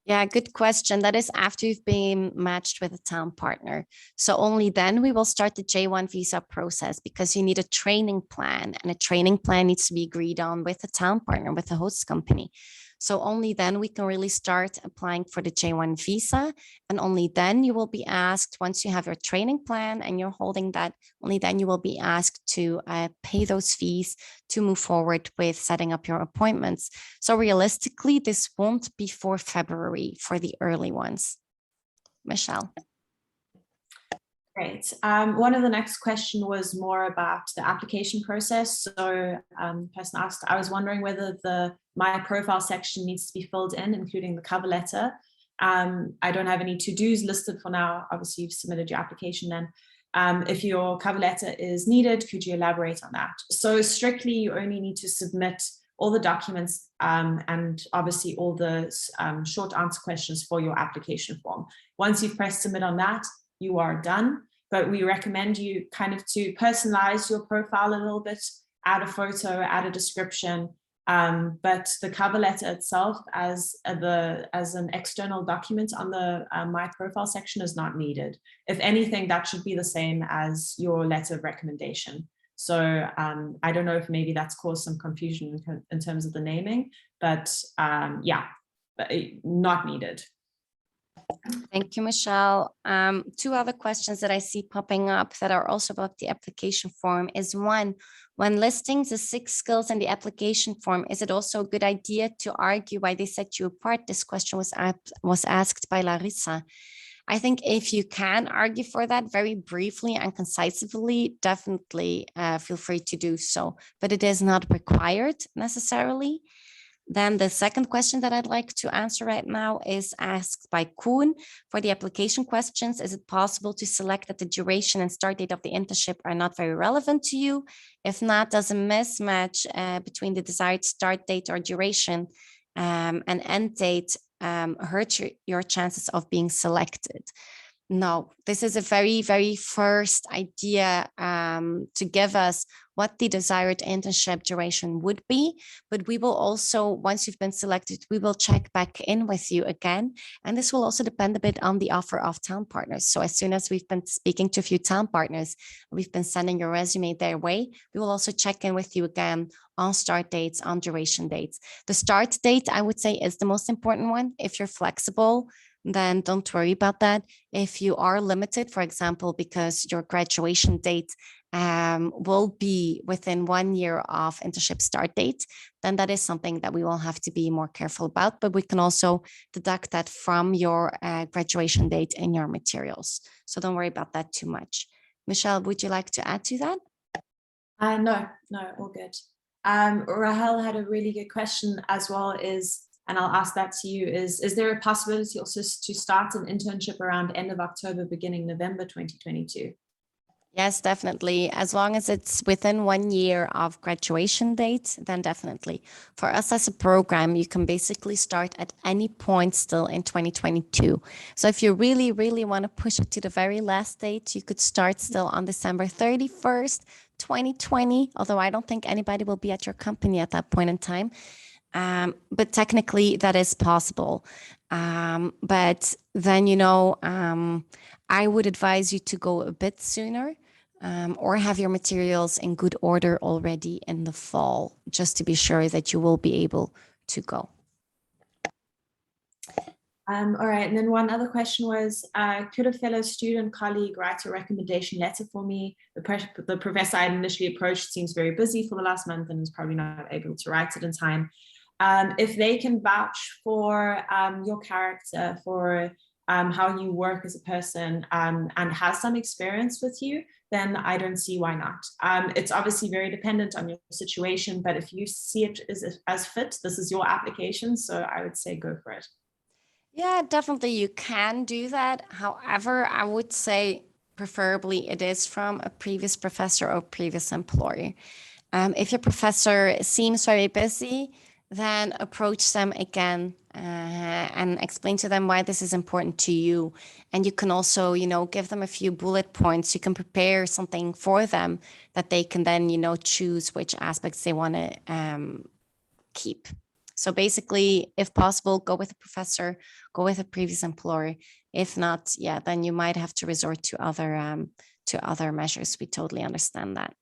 Yeah, good question. That is after you've been matched with a town partner. So only then we will start the J1 visa process, because you need a training plan, and a training plan needs to be agreed on with the town partner, with the host company. So only then we can really start applying for the J1 visa. And only then you will be asked, once you have your training plan and you're holding that, only then you will be asked to pay those fees to move forward with setting up your appointments. So realistically, this won't be for February for the early ones. Michelle. Great. One of the next question was more about the application process. So person asked, I was wondering whether the My Profile section needs to be filled in, including the cover letter. I don't have any to-dos listed for now. Obviously, you've submitted your application then. If your cover letter is needed, could you elaborate on that? So strictly, you only need to submit all the documents and obviously all the short answer questions for your application form. Once you've pressed submit on that, you are done. But we recommend you kind of to personalize your profile a little bit, add a photo, add a description. But the cover letter itself as an external document on the My Profile section is not needed. If anything, that should be the same as your letter of recommendation. So I don't know if maybe that's caused some confusion in terms of the naming, but yeah, not needed. Thank you, Michelle. Two other questions that I see popping up that are also about the application form is one, when listing the 6 skills in the application form, is it also a good idea to argue why they set you apart? This question was asked by Larissa. I think if you can argue for that very briefly and concisely, definitely feel free to do so, but it is not required necessarily. Then the second question that I'd like to answer right now is asked by Koen. For the application questions, is it possible to select that the duration and start date of the internship are not very relevant to you? If not, does a mismatch between the desired start date or duration and end date hurt your chances of being selected? No, this is a very, very first idea to give us what the desired internship duration would be. But we will also, once you've been selected, we will check back in with you again. And this will also depend a bit on the offer of town partners. So as soon as we've been speaking to a few town partners, we've been sending your resume their way, we will also check in with you again on start dates, on duration dates. The start date, I would say, is the most important one. If you're flexible, then don't worry about that. If you are limited, for example, because your graduation date will be within 1 year of internship start date, then that is something that we will have to be more careful about. But we can also deduct that from your graduation date in your materials. So don't worry about that too much. Michelle, would you like to add to that? No, all good. Rahel had a really good question as well, and I'll ask that to you, is there a possibility also to start an internship around end of October, beginning November 2022? Yes, definitely. As long as it's within 1 year of graduation date, then definitely. For us as a program, you can basically start at any point still in 2022. So if you really, really want to push it to the very last date, you could start still on December 31st, 2020, although I don't think anybody will be at your company at that point in time. But technically that is possible. But then, I would advise you to go a bit sooner or have your materials in good order already in the fall, just to be sure that you will be able to go. All right, and then one other question was, could a fellow student colleague write a recommendation letter for me? The professor I initially approached seems very busy for the last month and is probably not able to write it in time. If they can vouch for your character, for how you work as a person, and has some experience with you, then I don't see why not. It's obviously very dependent on your situation, but if you see it as fit, this is your application, so I would say go for it. Yeah, definitely you can do that. However, I would say preferably it is from a previous professor or previous employer. If your professor seems very busy, then approach them again and explain to them why this is important to you. And you can also, give them a few bullet points. You can prepare something for them that they can then, choose which aspects they want to keep. So basically, if possible, go with a professor, go with a previous employer. If not, yeah, then you might have to resort to other measures. We totally understand that.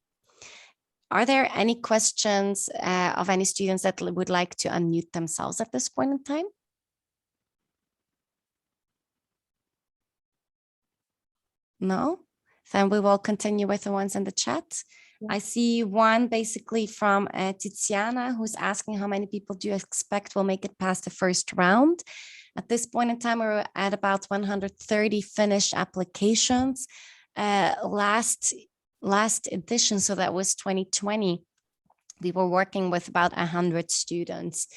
Are there any questions of any students that would like to unmute themselves at this point in time? No? Then we will continue with the ones in the chat. Yeah. I see one basically from Tiziana, who's asking how many people do you expect will make it past the first round? At this point in time, we're at about 130 finished applications. Last edition, so that was 2020, we were working with about 100 students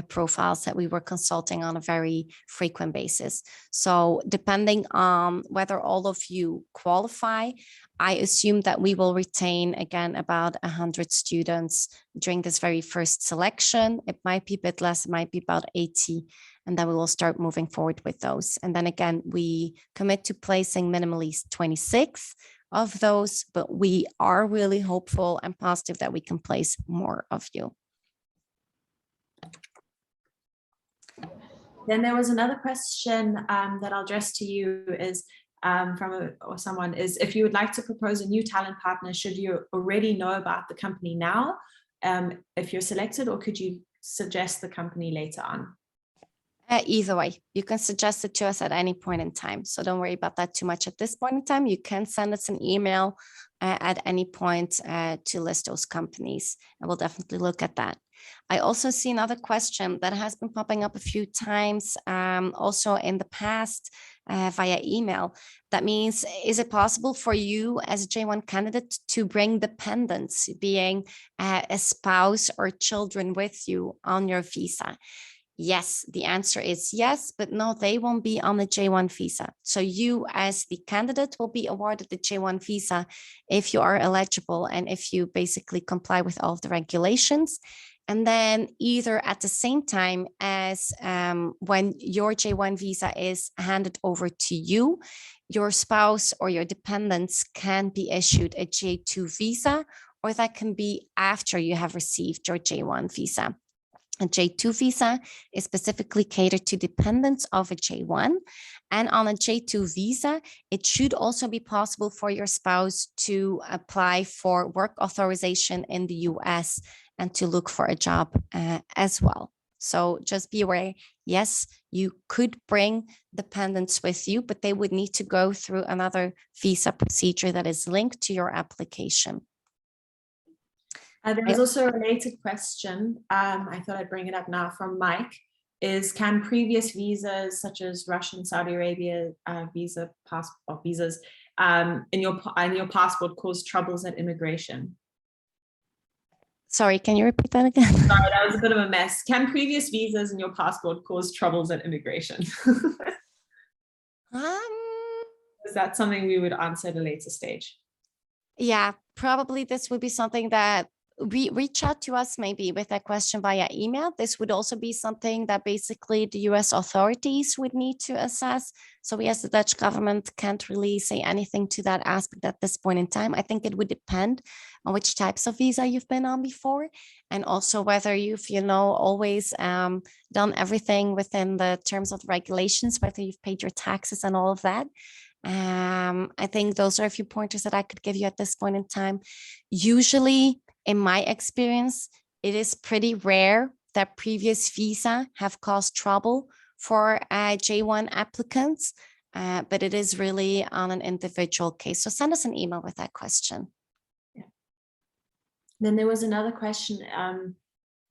profiles that we were consulting on a very frequent basis. So depending on whether all of you qualify, I assume that we will retain again about 100 students during this very first selection. It might be a bit less, it might be about 80, and then we will start moving forward with those. And then again, we commit to placing minimally 26 of those, but we are really hopeful and positive that we can place more of you. Then there was another question that I'll address to you is from someone is, if you would like to propose a new talent partner, should you already know about the company now if you're selected, or could you suggest the company later on? Either way, you can suggest it to us at any point in time. So don't worry about that too much at this point in time. You can send us an email at any point to list those companies, and we'll definitely look at that. I also see another question that has been popping up a few times also in the past via email. That means, is it possible for you as a J1 candidate to bring dependents, being a spouse or children with you on your visa? Yes, the answer is yes, but no, they won't be on the J1 visa. So you as the candidate will be awarded the J1 visa if you are eligible and if you basically comply with all of the regulations. And then either at the same time as when your J1 visa is handed over to you, your spouse or your dependents can be issued a J2 visa, or that can be after you have received your J1 visa. A J2 visa is specifically catered to dependents of a J1. And on a J2 visa, it should also be possible for your spouse to apply for work authorization in the US and to look for a job as well. So just be aware, yes, you could bring dependents with you, but they would need to go through another visa procedure that is linked to your application. There was also a related question, I thought I'd bring it up now, from Mike, is can previous visas such as Russian, Saudi Arabia visas in your passport cause troubles at immigration? Sorry, can you repeat that again? Sorry, that was a bit of a mess. Can previous visas in your passport cause troubles at immigration? Is that something we would answer at a later stage? Yeah, probably this would be something that we reach out to us maybe with a question via email. This would also be something that basically the US authorities would need to assess. So we as the Dutch government can't really say anything to that aspect at this point in time. I think it would depend on which types of visa you've been on before, and also whether you've, always done everything within the terms of the regulations, whether you've paid your taxes and all of that. I think those are a few pointers that I could give you at this point in time. Usually, in my experience, it is pretty rare that previous visa have caused trouble for J1 applicants, but it is really on an individual case. So send us an email with that question. Yeah. Then there was another question.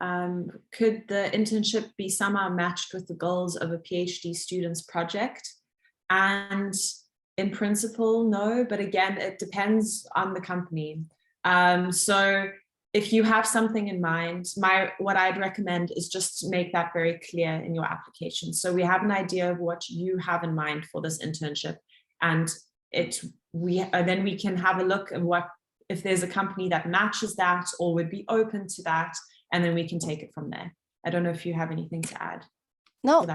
Could the internship be somehow matched with the goals of a PhD student's project? And in principle, no, but again, it depends on the company. So if you have something in mind, what I'd recommend is just to make that very clear in your application. So we have an idea of what you have in mind for this internship, and then we can have a look at if there's a company that matches that or would be open to that, and then we can take it from there. I don't know if you have anything to add. No.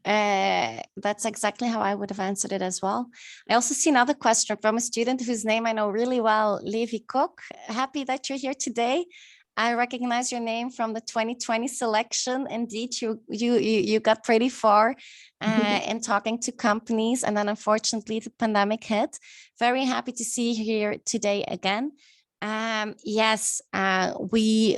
That's exactly how I would have answered it as well. I also see another question from a student whose name I know really well, Levi Cook. Happy that you're here today. I recognize your name from the 2020 selection. Indeed, you got pretty far in talking to companies, and then unfortunately the pandemic hit. Very happy to see you here today again. Yes, we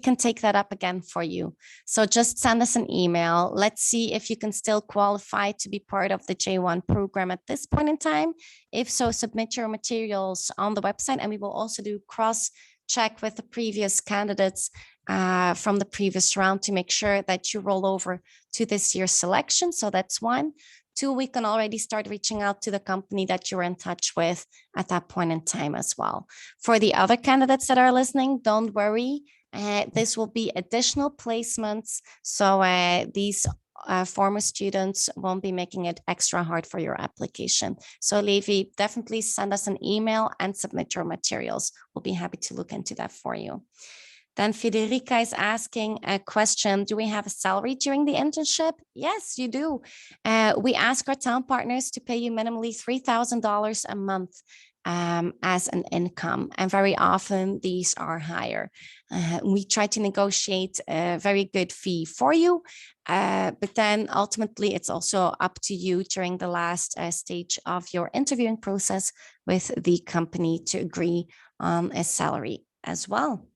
can take that up again for you. So just send us an email. Let's see if you can still qualify to be part of the J1 program at this point in time. If so, submit your materials on the website, and we will also do cross-check with the previous candidates from the previous round to make sure that you roll over to this year's selection. So that's one. Two, we can already start reaching out to the company that you're in touch with at that point in time as well. For the other candidates that are listening, don't worry. This will be additional placements. So these former students won't be making it extra hard for your application. So Levi, definitely send us an email and submit your materials. We'll be happy to look into that for you. Then Federica is asking a question, do we have a salary during the internship? Yes, you do. We ask our town partners to pay you minimally $3,000 a month as an income, and very often these are higher. We try to negotiate a very good fee for you, but then ultimately it's also up to you during the last stage of your interviewing process with the company to agree on a salary as well.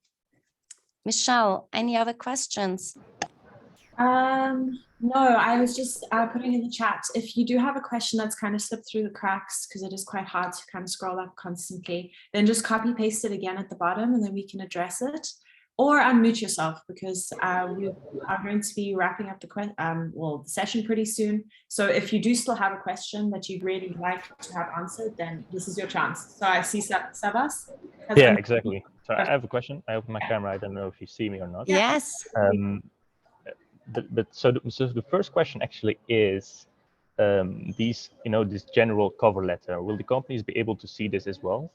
Michelle, any other questions? No, I was just putting in the chat. If you do have a question that's kind of slipped through the cracks, because it is quite hard to kind of scroll up constantly, then just copy paste it again at the bottom and then we can address it. or unmute yourself, because we are going to be wrapping up the session pretty soon. So if you do still have a question that you'd really like to have answered, then this is your chance. So I see Savas. Yeah, exactly. So I have a question. I open my camera. I don't know if you see me or not. Yes. So the first question actually is this general cover letter. Will the companies be able to see this as well?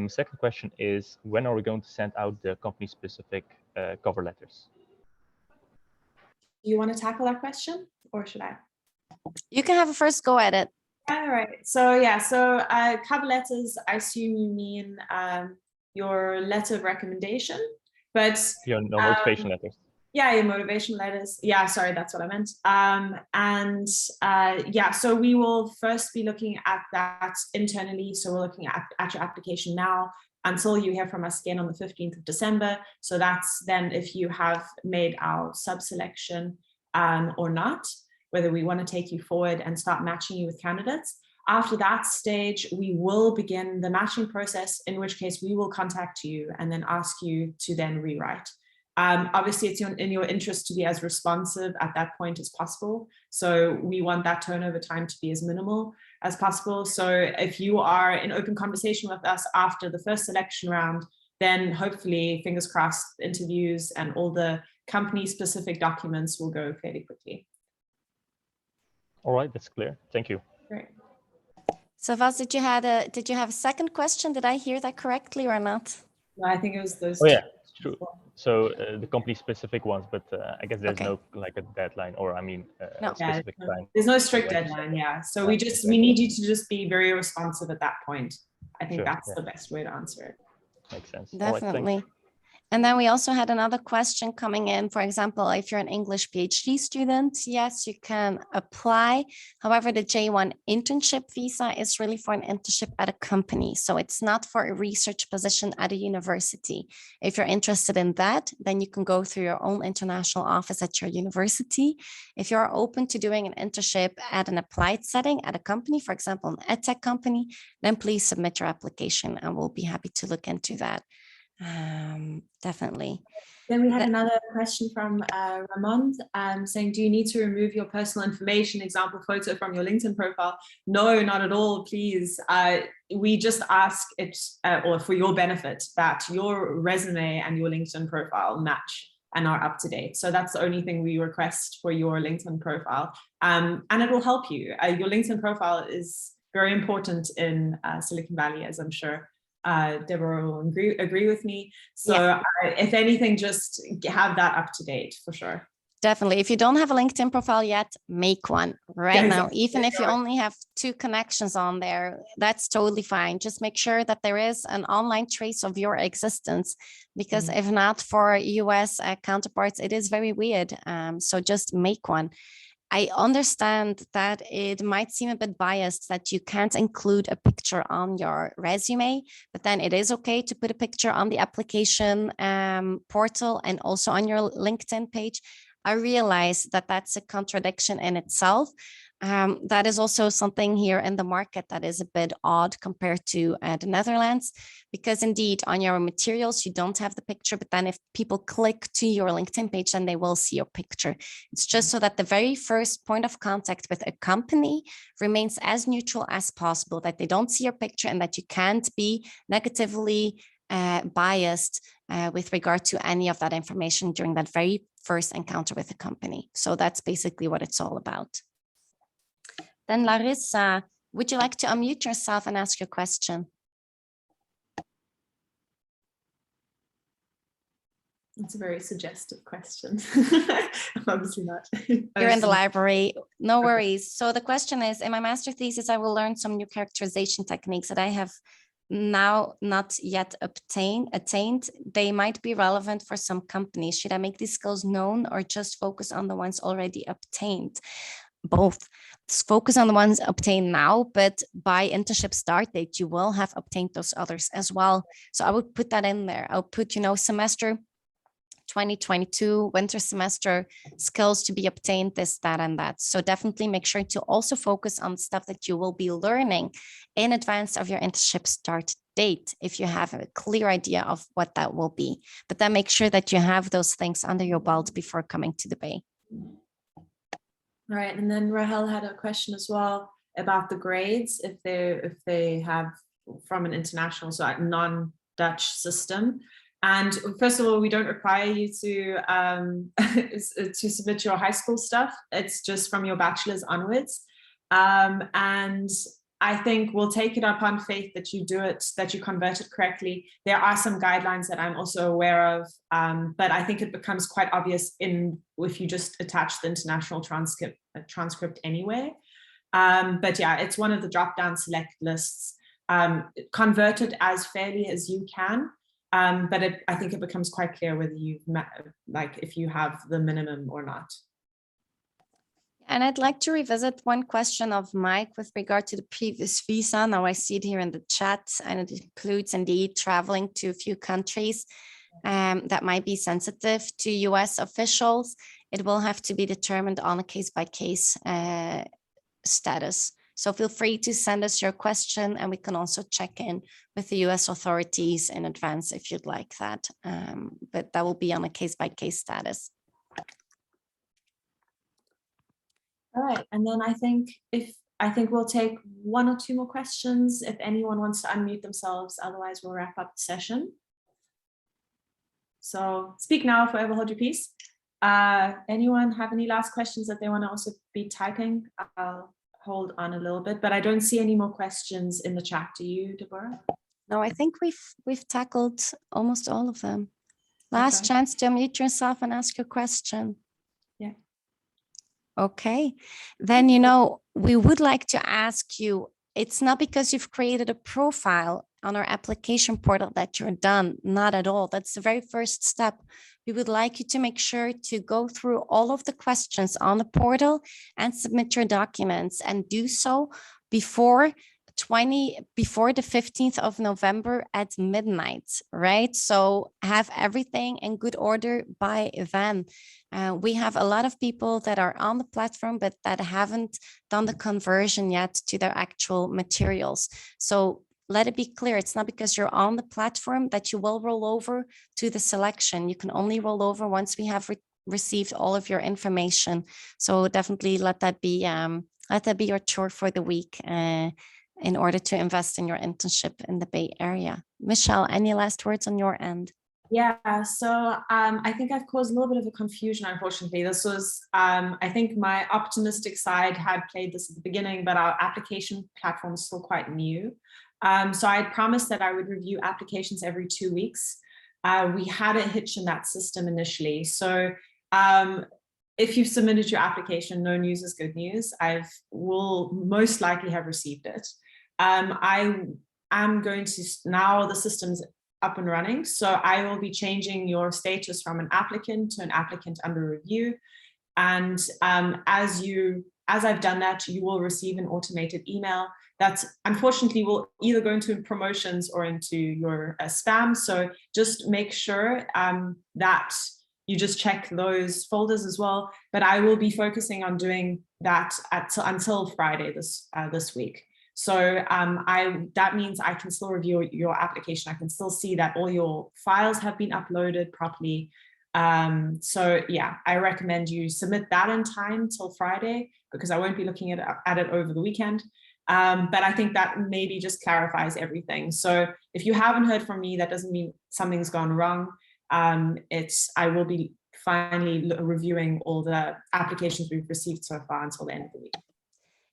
Second question is, when are we going to send out the company specific cover letters? Do you want to tackle that question, or should I? You can have a first go at it. All right. So yeah, cover letters, I assume you mean your letter of recommendation, but Your motivation letters. Yeah, your motivation letters. Yeah, sorry, that's what I meant. So we will first be looking at that internally. So we're looking at your application now until you hear from us again on the 15th of December. So that's then if you have made our sub-selection or not, whether we want to take you forward and start matching you with candidates. After that stage, we will begin the matching process, in which case we will contact you and then ask you to then rewrite. Obviously, it's in your interest to be as responsive at that point as possible. So we want that turnover time to be as minimal as possible. So if you are in open conversation with us after the first selection round, then hopefully, fingers crossed, interviews and all the company-specific documents will go fairly quickly. All right, that's clear. Thank you. Great. So Vaz, did you have a second question? Did I hear that correctly or not? No, I think it was those. Oh yeah, it's true. So the company specific ones, but I guess there's no like a deadline, or I mean, no. specific time. There's no strict deadline. Yeah. So we need you to just be very responsive at that point. I think that's the best way to answer it. Makes sense. Definitely. Right, and then we also had another question coming in. For example, if you're an English PhD student, yes, you can apply. However, the J1 internship visa is really for an internship at a company. So it's not for a research position at a university. If you're interested in that, then you can go through your own international office at your university. If you're open to doing an internship at an applied setting at a company, for example, an edtech company, then please submit your application and we'll be happy to look into that. Definitely. Then we had another question from Ramon saying, do you need to remove your personal information, example photo from your LinkedIn profile? No, not at all, please. We just ask it, or for your benefit, that your resume and your LinkedIn profile match and are up to date. So that's the only thing we request for your LinkedIn profile. And it will help you. Your LinkedIn profile is very important in Silicon Valley, as I'm sure Deborah will agree with me. So if anything, just have that up to date for sure. Definitely. If you don't have a LinkedIn profile yet, make one right now. Even if you only have 2 connections on there, that's totally fine. Just make sure that there is an online trace of your existence, because if not, for US counterparts, it is very weird. So just make one. I understand that it might seem a bit biased that you can't include a picture on your resume, but then it is okay to put a picture on the application portal and also on your LinkedIn page. I realize that that's a contradiction in itself. That is also something here in the market that is a bit odd compared to the Netherlands, because indeed on your materials, you don't have the picture, but then if people click to your LinkedIn page, then they will see your picture. It's just so that the very first point of contact with a company remains as neutral as possible, that they don't see your picture and that you can't be negatively biased with regard to any of that information during that very first encounter with the company. So that's basically what it's all about. Then Larissa, would you like to unmute yourself and ask your question? It's a very suggestive question. Obviously not. You're in the library, no worries. So the question is, in my master thesis, I will learn some new characterization techniques that I have now not yet attained. They might be relevant for some companies. Should I make these skills known or just focus on the ones already obtained? Both. Focus on the ones obtained now, but by internship start date, you will have obtained those others as well. So I would put that in there. I'll put, semester 2022 winter semester skills to be obtained, this, that, and that. So definitely make sure to also focus on stuff that you will be learning in advance of your internship start date, if you have a clear idea of what that will be. But then make sure that you have those things under your belt before coming to the Bay. All right, and then Rahel had a question as well about the grades, if they have from an international, so a non-Dutch system. And first of all, we don't require you to submit your high school stuff. It's just from your bachelor's onwards. And I think we'll take it up on faith that you do it, that you convert it correctly. There are some guidelines that I'm also aware of, but I think it becomes quite obvious if you just attach the international transcript anyway. But yeah, it's one of the drop-down select lists. Convert it as fairly as you can. But I think it becomes quite clear whether if you have the minimum or not. And I'd like to revisit one question of Mike with regard to the previous visa. Now I see it here in the chat, and it includes indeed traveling to a few countries that might be sensitive to US officials. It will have to be determined on a case-by-case status. So feel free to send us your question, and we can also check in with the US authorities in advance if you'd like that. But that will be on a case-by-case status. All right, and then I think we'll take one or two more questions if anyone wants to unmute themselves. Otherwise, we'll wrap up the session. So speak now, forever hold your peace. Anyone have any last questions that they want to also be typing? I'll hold on a little bit, but I don't see any more questions in the chat. Do you, Deborah? No, I think we've tackled almost all of them. Last chance to unmute yourself and ask your question. Yeah. Okay, then, we would like to ask you, it's not because you've created a profile on our application portal that you're done, not at all. That's the very first step. We would like you to make sure to go through all of the questions on the portal and submit your documents, and do so before the 15th of November at midnight, right? So have everything in good order by then. We have a lot of people that are on the platform, but that haven't done the conversion yet to their actual materials. So let it be clear, it's not because you're on the platform that you will roll over to the selection. You can only roll over once we have received all of your information. So definitely let that be your chore for the week in order to invest in your internship in the Bay Area. Michelle, any last words on your end? Yeah, so I think I've caused a little bit of a confusion, unfortunately. This was, I think my optimistic side had played this at the beginning, but our application platform is still quite new. So I had promised that I would review applications every 2 weeks. We had a hitch in that system initially. So if you've submitted your application, no news is good news. I will most likely have received it. I am going to, now the system's up and running, so I will be changing your status from an applicant to an applicant under review. And as I've done that, you will receive an automated email that unfortunately will either go into promotions or into your spam. So just make sure that you just check those folders as well. But I will be focusing on doing that until Friday this week. So that means I can still review your application. I can still see that all your files have been uploaded properly. So yeah, I recommend you submit that in time till Friday, because I won't be looking at it over the weekend. But I think that maybe just clarifies everything. So if you haven't heard from me, that doesn't mean something's gone wrong. I will be finally reviewing all the applications we've received so far until the end of the week.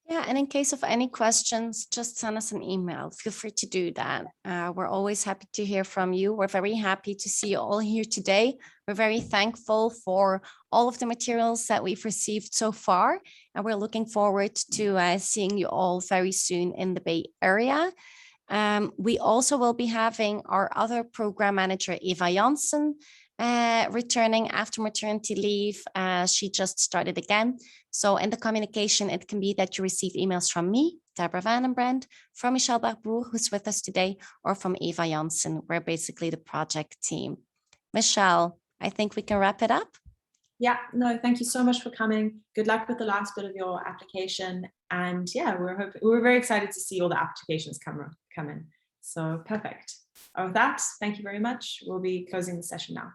Yeah, and in case of any questions, just send us an email. Feel free to do that. We're always happy to hear from you. We're very happy to see you all here today. We're very thankful for all of the materials that we've received so far, and we're looking forward to seeing you all very soon in the Bay Area. We also will be having our other program manager, Eva Janssen, returning after maternity leave. She just started again. So in the communication, it can be that you receive emails from me, Deborah Vandenbrand, from Michelle Barbour, who's with us today, or from Eva Janssen. We're basically the project team. Michelle, I think we can wrap it up. Yeah, no, thank you so much for coming. Good luck with the last bit of your application. And yeah, we're very excited to see all the applications come in. So perfect. With that, thank you very much. We'll be closing the session now.